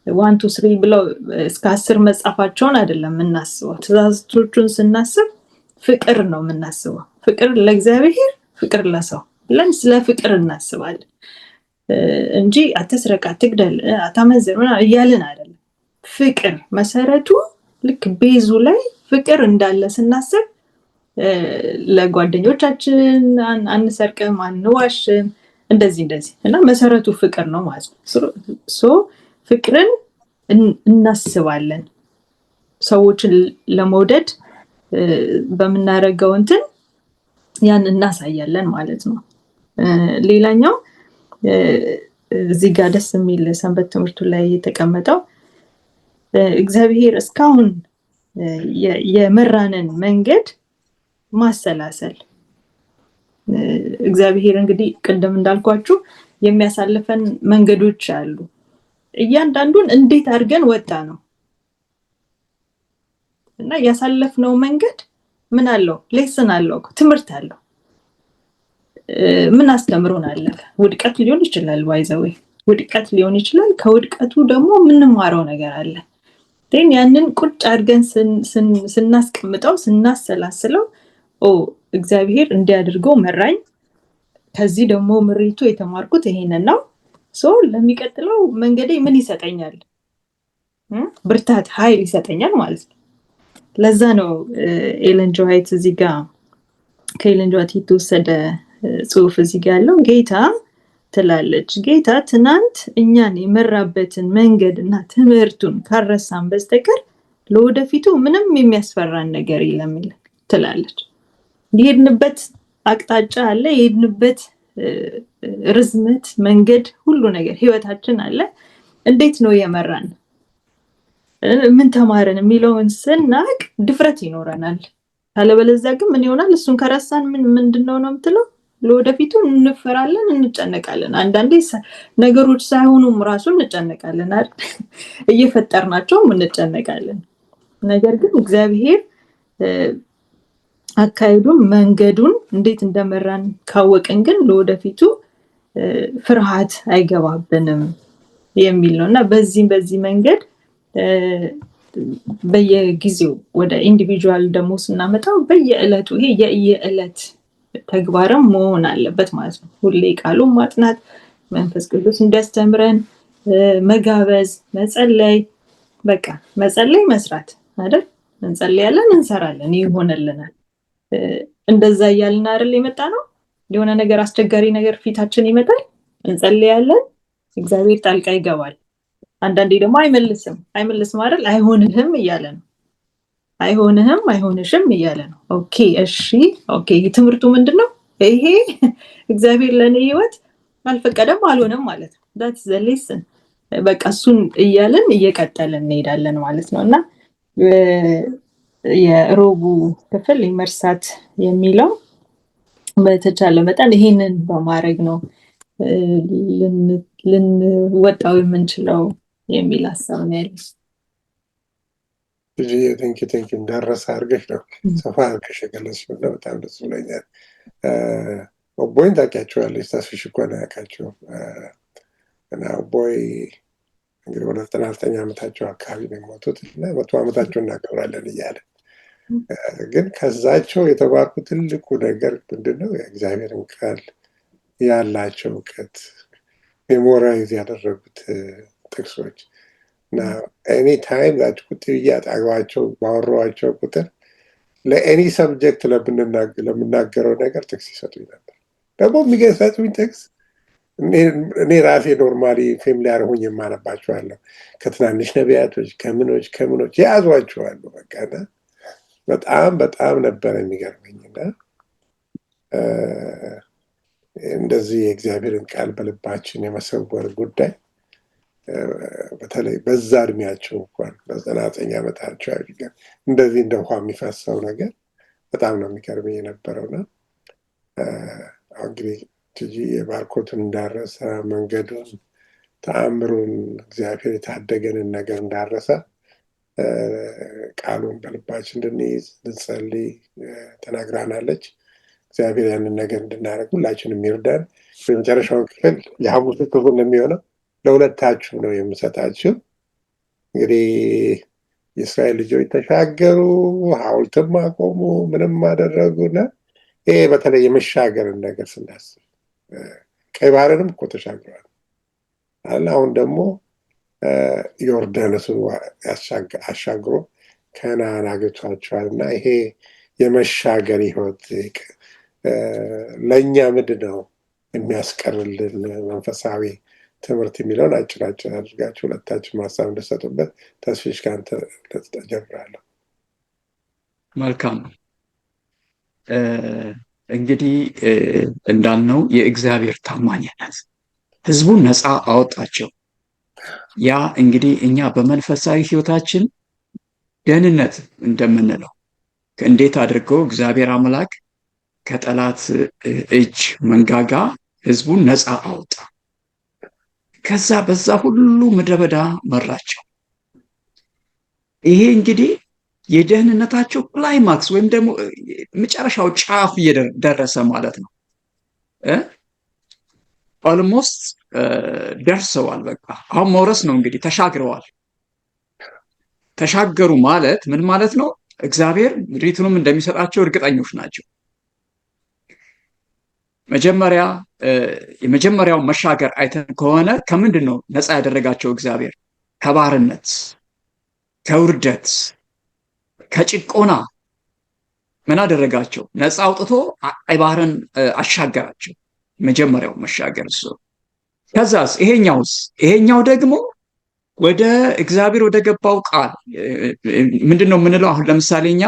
1 2 3 ብለው እስከ 10 መጻፋቸውን አይደለም የምናስበው። ትእዛዛቶቹን ስናስብ ፍቅር ነው የምናስበው። ፍቅር ለእግዚአብሔር፣ ፍቅር ለሰው ብለን ስለ ፍቅር እናስባለን እንጂ አትስረቅ፣ አትግደል፣ አታመንዝር እያልን አይደለም። ፍቅር መሰረቱ ልክ ቤዙ ላይ ፍቅር እንዳለ ስናስብ ለጓደኞቻችን አንሰርቅም፣ አንዋሽም፣ እንደዚህ እና መሰረቱ ፍቅር ነው ማለት ነው። ፍቅርን እናስባለን። ሰዎችን ለመውደድ በምናደርገው እንትን ያን እናሳያለን ማለት ነው። ሌላኛው እዚህ ጋር ደስ የሚል ሰንበት ትምህርቱ ላይ የተቀመጠው እግዚአብሔር እስካሁን የመራንን መንገድ ማሰላሰል። እግዚአብሔር እንግዲህ ቅድም እንዳልኳችሁ የሚያሳልፈን መንገዶች አሉ። እያንዳንዱን እንዴት አድርገን ወጣ ነው እና ያሳለፍነው መንገድ ምን አለው? ሌሰን አለው፣ ትምህርት አለው። ምን አስተምሮናል? ውድቀት ሊሆን ይችላል፣ ባይዘዌ ውድቀት ሊሆን ይችላል። ከውድቀቱ ደግሞ የምንማረው ነገር አለ። ያንን ቁጭ አድርገን ስናስቀምጠው ስናሰላስለው እግዚአብሔር እንዲያድርገው መራኝ፣ ከዚህ ደግሞ ምሪቱ የተማርኩት ይሄንን ነው። ለሚቀጥለው መንገዴ ምን ይሰጠኛል? ብርታት፣ ኃይል ይሰጠኛል ማለት ነው። ለዛ ነው ኤለን ጂ ዋይት እዚህ ጋር ከኤለን ጂ ዋይት የተወሰደ ጽሑፍ እዚህ ጋር ያለው ጌታ ትላለች። ጌታ ትናንት እኛን የመራበትን መንገድና ትምህርቱን ካረሳን በስተቀር ለወደፊቱ ምንም የሚያስፈራን ነገር የለም ትላለች። የሄድንበት አቅጣጫ አለ፣ የሄድንበት ርዝመት መንገድ፣ ሁሉ ነገር ህይወታችን አለ። እንዴት ነው የመራን፣ ምን ተማረን የሚለውን ስናቅ ድፍረት ይኖረናል። ካለበለዚያ ግን ምን ይሆናል? እሱን ከረሳን ምንድነው ነው የምትለው? ለወደፊቱ እንፈራለን፣ እንጨነቃለን። አንዳንዴ ነገሮች ሳይሆኑም ራሱ እንጨነቃለን አይደል? እየፈጠርናቸውም እንጨነቃለን። ነገር ግን እግዚአብሔር አካሄዱን መንገዱን እንዴት እንደመራን ካወቅን ግን ለወደፊቱ ፍርሃት አይገባብንም የሚል ነው እና በዚህ መንገድ በየጊዜው ወደ ኢንዲቪጁዋል ደግሞ ስናመጣው በየዕለቱ ይሄ የየዕለት ተግባርም መሆን አለበት ማለት ነው። ሁሌ ቃሉን ማጥናት፣ መንፈስ ቅዱስ እንዲያስተምረን መጋበዝ፣ መጸለይ፣ በቃ መጸለይ፣ መስራት አይደል? እንጸልያለን፣ እንሰራለን፣ ይሆንልናል። እንደዛ እያልን አይደል የመጣ ነው። የሆነ ነገር አስቸጋሪ ነገር ፊታችን ይመጣል፣ እንጸልያለን፣ እግዚአብሔር ጣልቃ ይገባል። አንዳንዴ ደግሞ አይመልስም አይደል? አይሆንህም እያለ ነው። አይሆንህም አይሆንሽም እያለ ነው። ኦኬ እሺ፣ ኦኬ ትምህርቱ ምንድነው? ይሄ እግዚአብሔር ለኔ ህይወት አልፈቀደም አልሆነም ማለት ነው። that's the lesson። በቃ እሱን እያለን እየቀጠልን እንሄዳለን ማለት ነው እና የሮቡ ክፍል መርሳት የሚለው በተቻለ መጠን ይሄንን በማድረግ ነው ልንወጣው የምንችለው የሚል ሀሳብ ነው ያለው። ቴንኪ እንዳረሳ አድርገሽ ነው ሰፋ አድርገሽ የገለጽሽው እና በጣም ደስ ብሎኛል። ኦቦይን ታውቂያቸዋለሽ? ተስፍሽ እኮ ነው ያውቃቸው እና ኦቦይ እንግዲህ ወደ 99 ዓመታቸው አካባቢ ነው የሞቱት እና 100 ዓመታቸው እናከብራለን እያለ ግን ከዛቸው የተባርኩ ትልቁ ነገር ምንድነው? የእግዚአብሔርን ቃል ያላቸው እውቀት ሜሞራይዝ ያደረጉት ጥቅሶች እና ኤኒ ታይም ዛት ቁጥ እያጣጓቸው ባወሯቸው ቁጥር ለኤኒ ሰብጀክት ለምናገረው ነገር ጥቅስ ይሰጡኝ ነበር። ደግሞ የሚገሰጡኝ ጥቅስ እኔ ራሴ ኖርማሊ ፌሚሊያር ሆኜ የማነባቸዋለሁ ከትናንሽ ነቢያቶች ከምኖች የያዟቸዋለሁ። በቃ በጣም ነበር የሚገርመኝና እንደዚህ የእግዚአብሔርን ቃል በልባችን የመሰወር ጉዳይ በተለይ በዛ እድሜያቸው እንኳን በ99 ዓመታቸው እንደዚህ እንደ ውሃ የሚፈሰው ነገር በጣም ነው የሚገርመኝ የነበረውና እንግዲህ ትጂ የባርኮቱን እንዳረሰ መንገዱን ተአምሩን እግዚአብሔር የታደገንን ነገር እንዳረሰ ቃሉን በልባችን እንድንይዝ እንድንጸልይ ተናግራናለች። እግዚአብሔር ያንን ነገር እንድናደርግ ሁላችንም ይርዳን። በመጨረሻው ክፍል የሐሙስ ክፍል ነው የሚሆነው። ለሁለታችሁ ነው የምሰጣችሁ። እንግዲህ የእስራኤል ልጆች ተሻገሩ፣ ሐውልትም አቆሙ፣ ምንም አደረጉና ይሄ በተለይ የመሻገርን ነገር ስናስብ ቀይ ባህርንም እኮ ተሻግረዋል። አሁን ደግሞ ዮርዳኖስን አሻግሮ ከነዓን አግብቷቸዋል እና ይሄ የመሻገር ህይወት ለእኛ ምንድን ነው የሚያስቀርልን መንፈሳዊ ትምህርት የሚለውን አጭር አድርጋችሁ ሁለታችን ሀሳብ እንደሰጡበት ተስፊሽ ከአንተ ጀምራለሁ። መልካም። እንግዲህ እንዳልነው የእግዚአብሔር ታማኝነት ህዝቡን ነፃ አወጣቸው። ያ እንግዲህ እኛ በመንፈሳዊ ህይወታችን ደህንነት እንደምንለው እንዴት አድርገው እግዚአብሔር አምላክ ከጠላት እጅ መንጋጋ ህዝቡን ነፃ አወጣ። ከዛ በዛ ሁሉ ምድረ በዳ መራቸው። ይሄ እንግዲህ የደህንነታቸው ክላይማክስ ወይም ደግሞ መጨረሻው ጫፍ እየደረሰ ማለት ነው። ኦልሞስት ደርሰዋል። በቃ አሁን መውረስ ነው እንግዲህ ተሻግረዋል። ተሻገሩ ማለት ምን ማለት ነው? እግዚአብሔር ምድሪቱንም እንደሚሰጣቸው እርግጠኞች ናቸው። የመጀመሪያው መሻገር አይተን ከሆነ ከምንድን ነው ነፃ ያደረጋቸው እግዚአብሔር? ከባርነት፣ ከውርደት፣ ከጭቆና ምን አደረጋቸው? ነፃ አውጥቶ ቀይ ባህርን አሻገራቸው። መጀመሪያው መሻገር እሱ። ከዛስ ይሄኛው ደግሞ ወደ እግዚአብሔር ወደ ገባው ቃል ምንድነው የምንለው? አሁን ለምሳሌ እኛ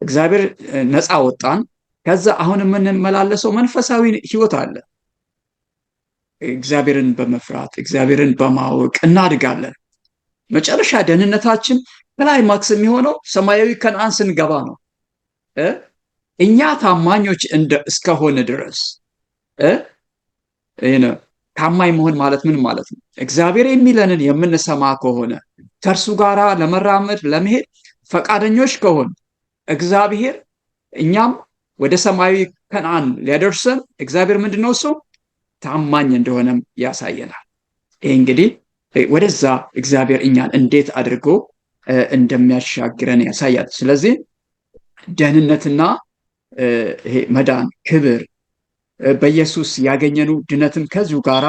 እግዚአብሔር ነፃ ወጣን። ከዛ አሁን የምንመላለሰው መንፈሳዊ ህይወት አለ። እግዚአብሔርን በመፍራት እግዚአብሔርን በማወቅ እናድጋለን። መጨረሻ ደህንነታችን ክላይማክስ የሚሆነው ሰማያዊ ከነዓን ስንገባ ነው። እኛ ታማኞች እስከሆነ ድረስ ታማኝ መሆን ማለት ምን ማለት ነው? እግዚአብሔር የሚለንን የምንሰማ ከሆነ ከእርሱ ጋር ለመራመድ ለመሄድ ፈቃደኞች ከሆን እግዚአብሔር እኛም ወደ ሰማያዊ ከነዓን ሊያደርሰን እግዚአብሔር ምንድነው እሱ ታማኝ እንደሆነም ያሳየናል። ይሄ እንግዲህ ወደዛ እግዚአብሔር እኛን እንዴት አድርጎ እንደሚያሻግረን ያሳያል። ስለዚህ ደህንነትና ይሄ መዳን ክብር በኢየሱስ ያገኘኑ ድነትም ከዚሁ ጋራ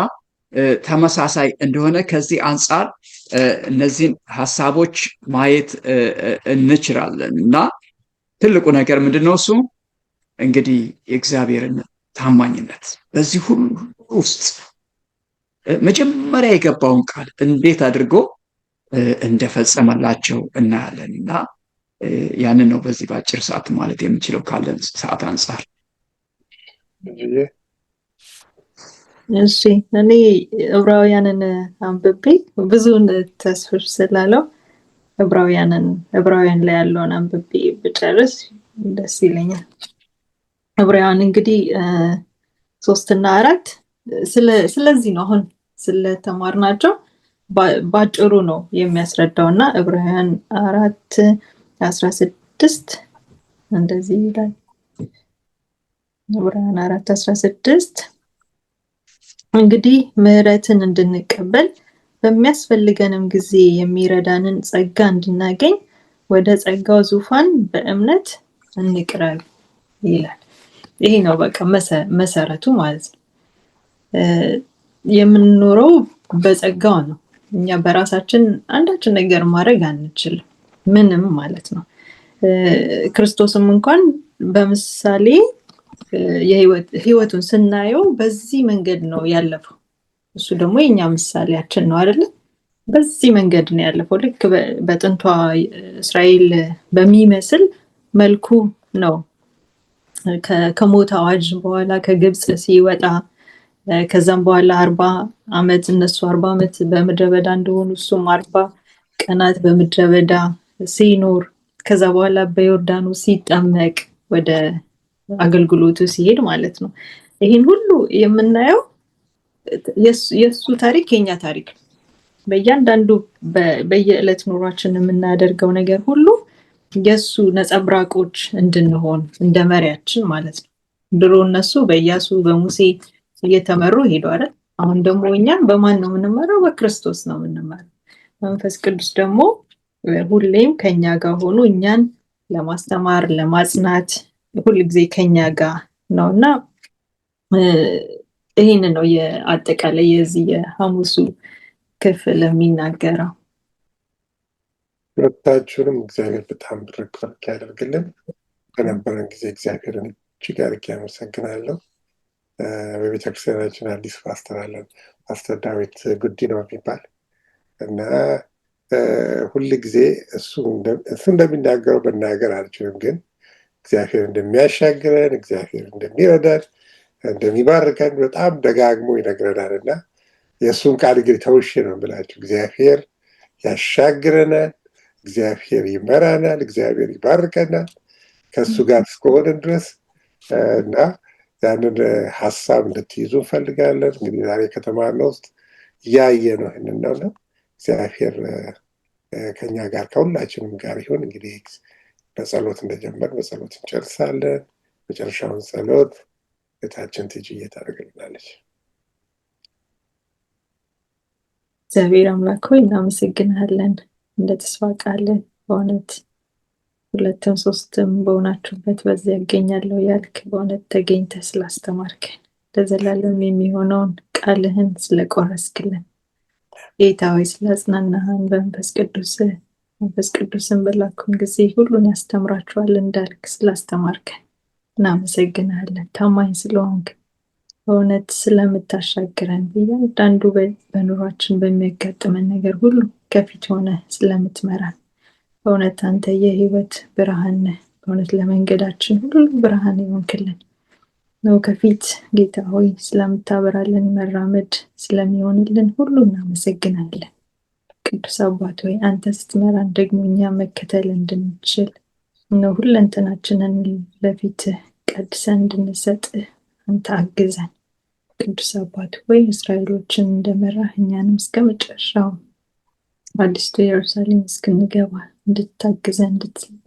ተመሳሳይ እንደሆነ ከዚህ አንጻር እነዚህን ሐሳቦች ማየት እንችላለን። እና ትልቁ ነገር ምንድነው? እሱ እንግዲህ የእግዚአብሔርን ታማኝነት በዚህ ሁሉ ውስጥ መጀመሪያ የገባውን ቃል እንዴት አድርጎ እንደፈጸመላቸው እናያለን። እና ያንን ነው በዚህ በአጭር ሰዓት ማለት የምንችለው ካለን ሰዓት አንጻር። እሺ እኔ ዕብራውያንን አንብቤ ብዙን ተስፍሽ ስላለው ዕብራውያን ላይ ያለውን አንብቤ ብጨርስ ደስ ይለኛል። ዕብራውያን እንግዲህ 3 እና 4 ስለዚህ ነው አሁን ስለተማርናቸው ባጭሩ ነው የሚያስረዳውና ዕብራውያን 4:16 እንደዚህ ይላል። ዕብራውያን 4:16 እንግዲህ ምሕረትን እንድንቀበል በሚያስፈልገንም ጊዜ የሚረዳንን ጸጋ እንድናገኝ ወደ ጸጋው ዙፋን በእምነት እንቅረብ ይላል። ይሄ ነው በቃ መሰረቱ ማለት ነው። የምንኖረው በጸጋው ነው። እኛ በራሳችን አንዳችን ነገር ማድረግ አንችልም፣ ምንም ማለት ነው። ክርስቶስም እንኳን በምሳሌ ህይወቱን ስናየው በዚህ መንገድ ነው ያለፈው። እሱ ደግሞ የኛ ምሳሌያችን ነው አይደለ? በዚህ መንገድ ነው ያለፈው። ልክ በጥንቷ እስራኤል በሚመስል መልኩ ነው ከሞት አዋጅ በኋላ ከግብጽ ሲወጣ፣ ከዛም በኋላ 40 ዓመት እነሱ 40 ዓመት በምድረ በዳ እንደሆኑ እሱም 40 ቀናት በምድረ በዳ ሲኖር፣ ከዛ በኋላ በዮርዳኖስ ሲጠመቅ ወደ አገልግሎቱ ሲሄድ ማለት ነው። ይሄን ሁሉ የምናየው የሱ ታሪክ የኛ ታሪክ። በእያንዳንዱ በየዕለት ኑሯችን የምናደርገው ነገር ሁሉ የሱ ነጸብራቆች እንድንሆን እንደ መሪያችን ማለት ነው። ድሮ እነሱ በኢያሱ በሙሴ እየተመሩ ሄደዋል። አሁን ደግሞ እኛ በማን ነው የምንመራው? በክርስቶስ ነው የምንመራው። መንፈስ ቅዱስ ደግሞ ሁሌም ከኛ ጋር ሆኖ እኛን ለማስተማር ለማጽናት ሁሉ ጊዜ ከኛ ጋር ነውና ይሄን ነው የአጠቃላይ የዚህ የሐሙሱ ክፍል የሚናገረው። ሁለታችሁንም እግዚአብሔር በጣም ብርክ ያደርግልን። በነበረን ጊዜ እግዚአብሔርን እጅግ አድርጌ አመሰግናለሁ። በቤተክርስቲያናችን አዲስ ፓስተር አለን፣ ፓስተር ዳዊት ጉዲ ነው የሚባል እና ሁል ጊዜ እሱ እንደሚናገረው መናገር አልችልም፣ ግን እግዚአብሔር እንደሚያሻግረን እግዚአብሔር እንደሚረዳን እንደሚባርከን በጣም ደጋግሞ ይነግረናል። እና የእሱን ቃል እንግዲህ ተውሼ ነው ብላችሁ እግዚአብሔር ያሻግረናል፣ እግዚአብሔር ይመራናል፣ እግዚአብሔር ይባርከናል ከእሱ ጋር እስከሆነን ድረስ እና ያንን ሀሳብ እንድትይዙ እንፈልጋለን። እንግዲህ ዛሬ ከተማርነው ውስጥ እያየ ነው ይህንን ነው። እግዚአብሔር ከኛ ጋር ከሁላችንም ጋር ይሁን። እንግዲህ በጸሎት እንደጀመር በጸሎት እንጨርሳለን። መጨረሻውን ጸሎት እህታችን ትጂ ታደርግልናለች። እግዚአብሔር አምላክ ሆይ እናመሰግናለን። እንደ ተስፋ ቃልህ በእውነት 2ም 3ም በሆናችሁበት በዚያ ያገኛለሁ ያልክ በእውነት ተገኝተህ ስላስተማርከን ለዘላለም የሚሆነውን ቃልህን ስለቆረስክልን ጌታ ሆይ ስላጽናናህን በመንፈስ ቅዱስ መንፈስ ቅዱስን በላኩን ጊዜ ሁሉን ያስተምራችኋል እንዳልክ ስላስተማርከን እናመሰግናለን። ታማኝ ስለሆንክ በእውነት ስለምታሻግረን በእያንዳንዱ በኑሯችን በሚያጋጥመን ነገር ሁሉ ከፊት ሆነ ስለምትመራን በእውነት አንተ የህይወት ብርሃን ነህ። በእውነት ለመንገዳችን ሁሉ ብርሃን ይሆንክልን ነው። ከፊት ጌታ ሆይ ስለምታበራልን መራመድ ስለሚሆንልን ሁሉ እናመሰግናለን። ቅዱስ አባት ሆይ አንተ ስትመራን ደግሞ እኛ መከተል እንድንችል ነው ሁለንተናችንን ለፊት ቀድሰን እንድንሰጥ አንተ አግዘን። ቅዱስ አባት ሆይ እስራኤሎችን እንደመራህ እኛንም እስከ መጨረሻው አዲስቱ ኢየሩሳሌም እስክንገባ እንድታግዘን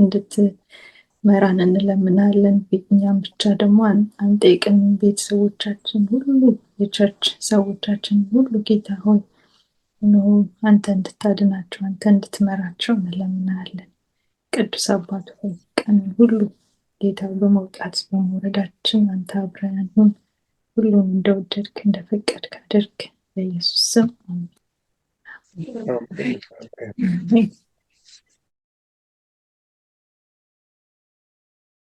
እንድትመራን እንለምናለን። እኛም ብቻ ደግሞ አንጠይቅም። ቤተሰቦቻችን ሁሉ የቸርች ሰዎቻችን ሁሉ ጌታ ሆይ ነው አንተ እንድታድናቸው አንተ እንድትመራቸው እንለምናለን። ቅዱስ አባት ሆይ ቀን ሁሉ ጌታ በመውጣት በመውረዳችን አንተ አብረን ሁን። ሁሉን እንደወደድክ እንደፈቀድክ አድርግ። በኢየሱስ ስም አሜን።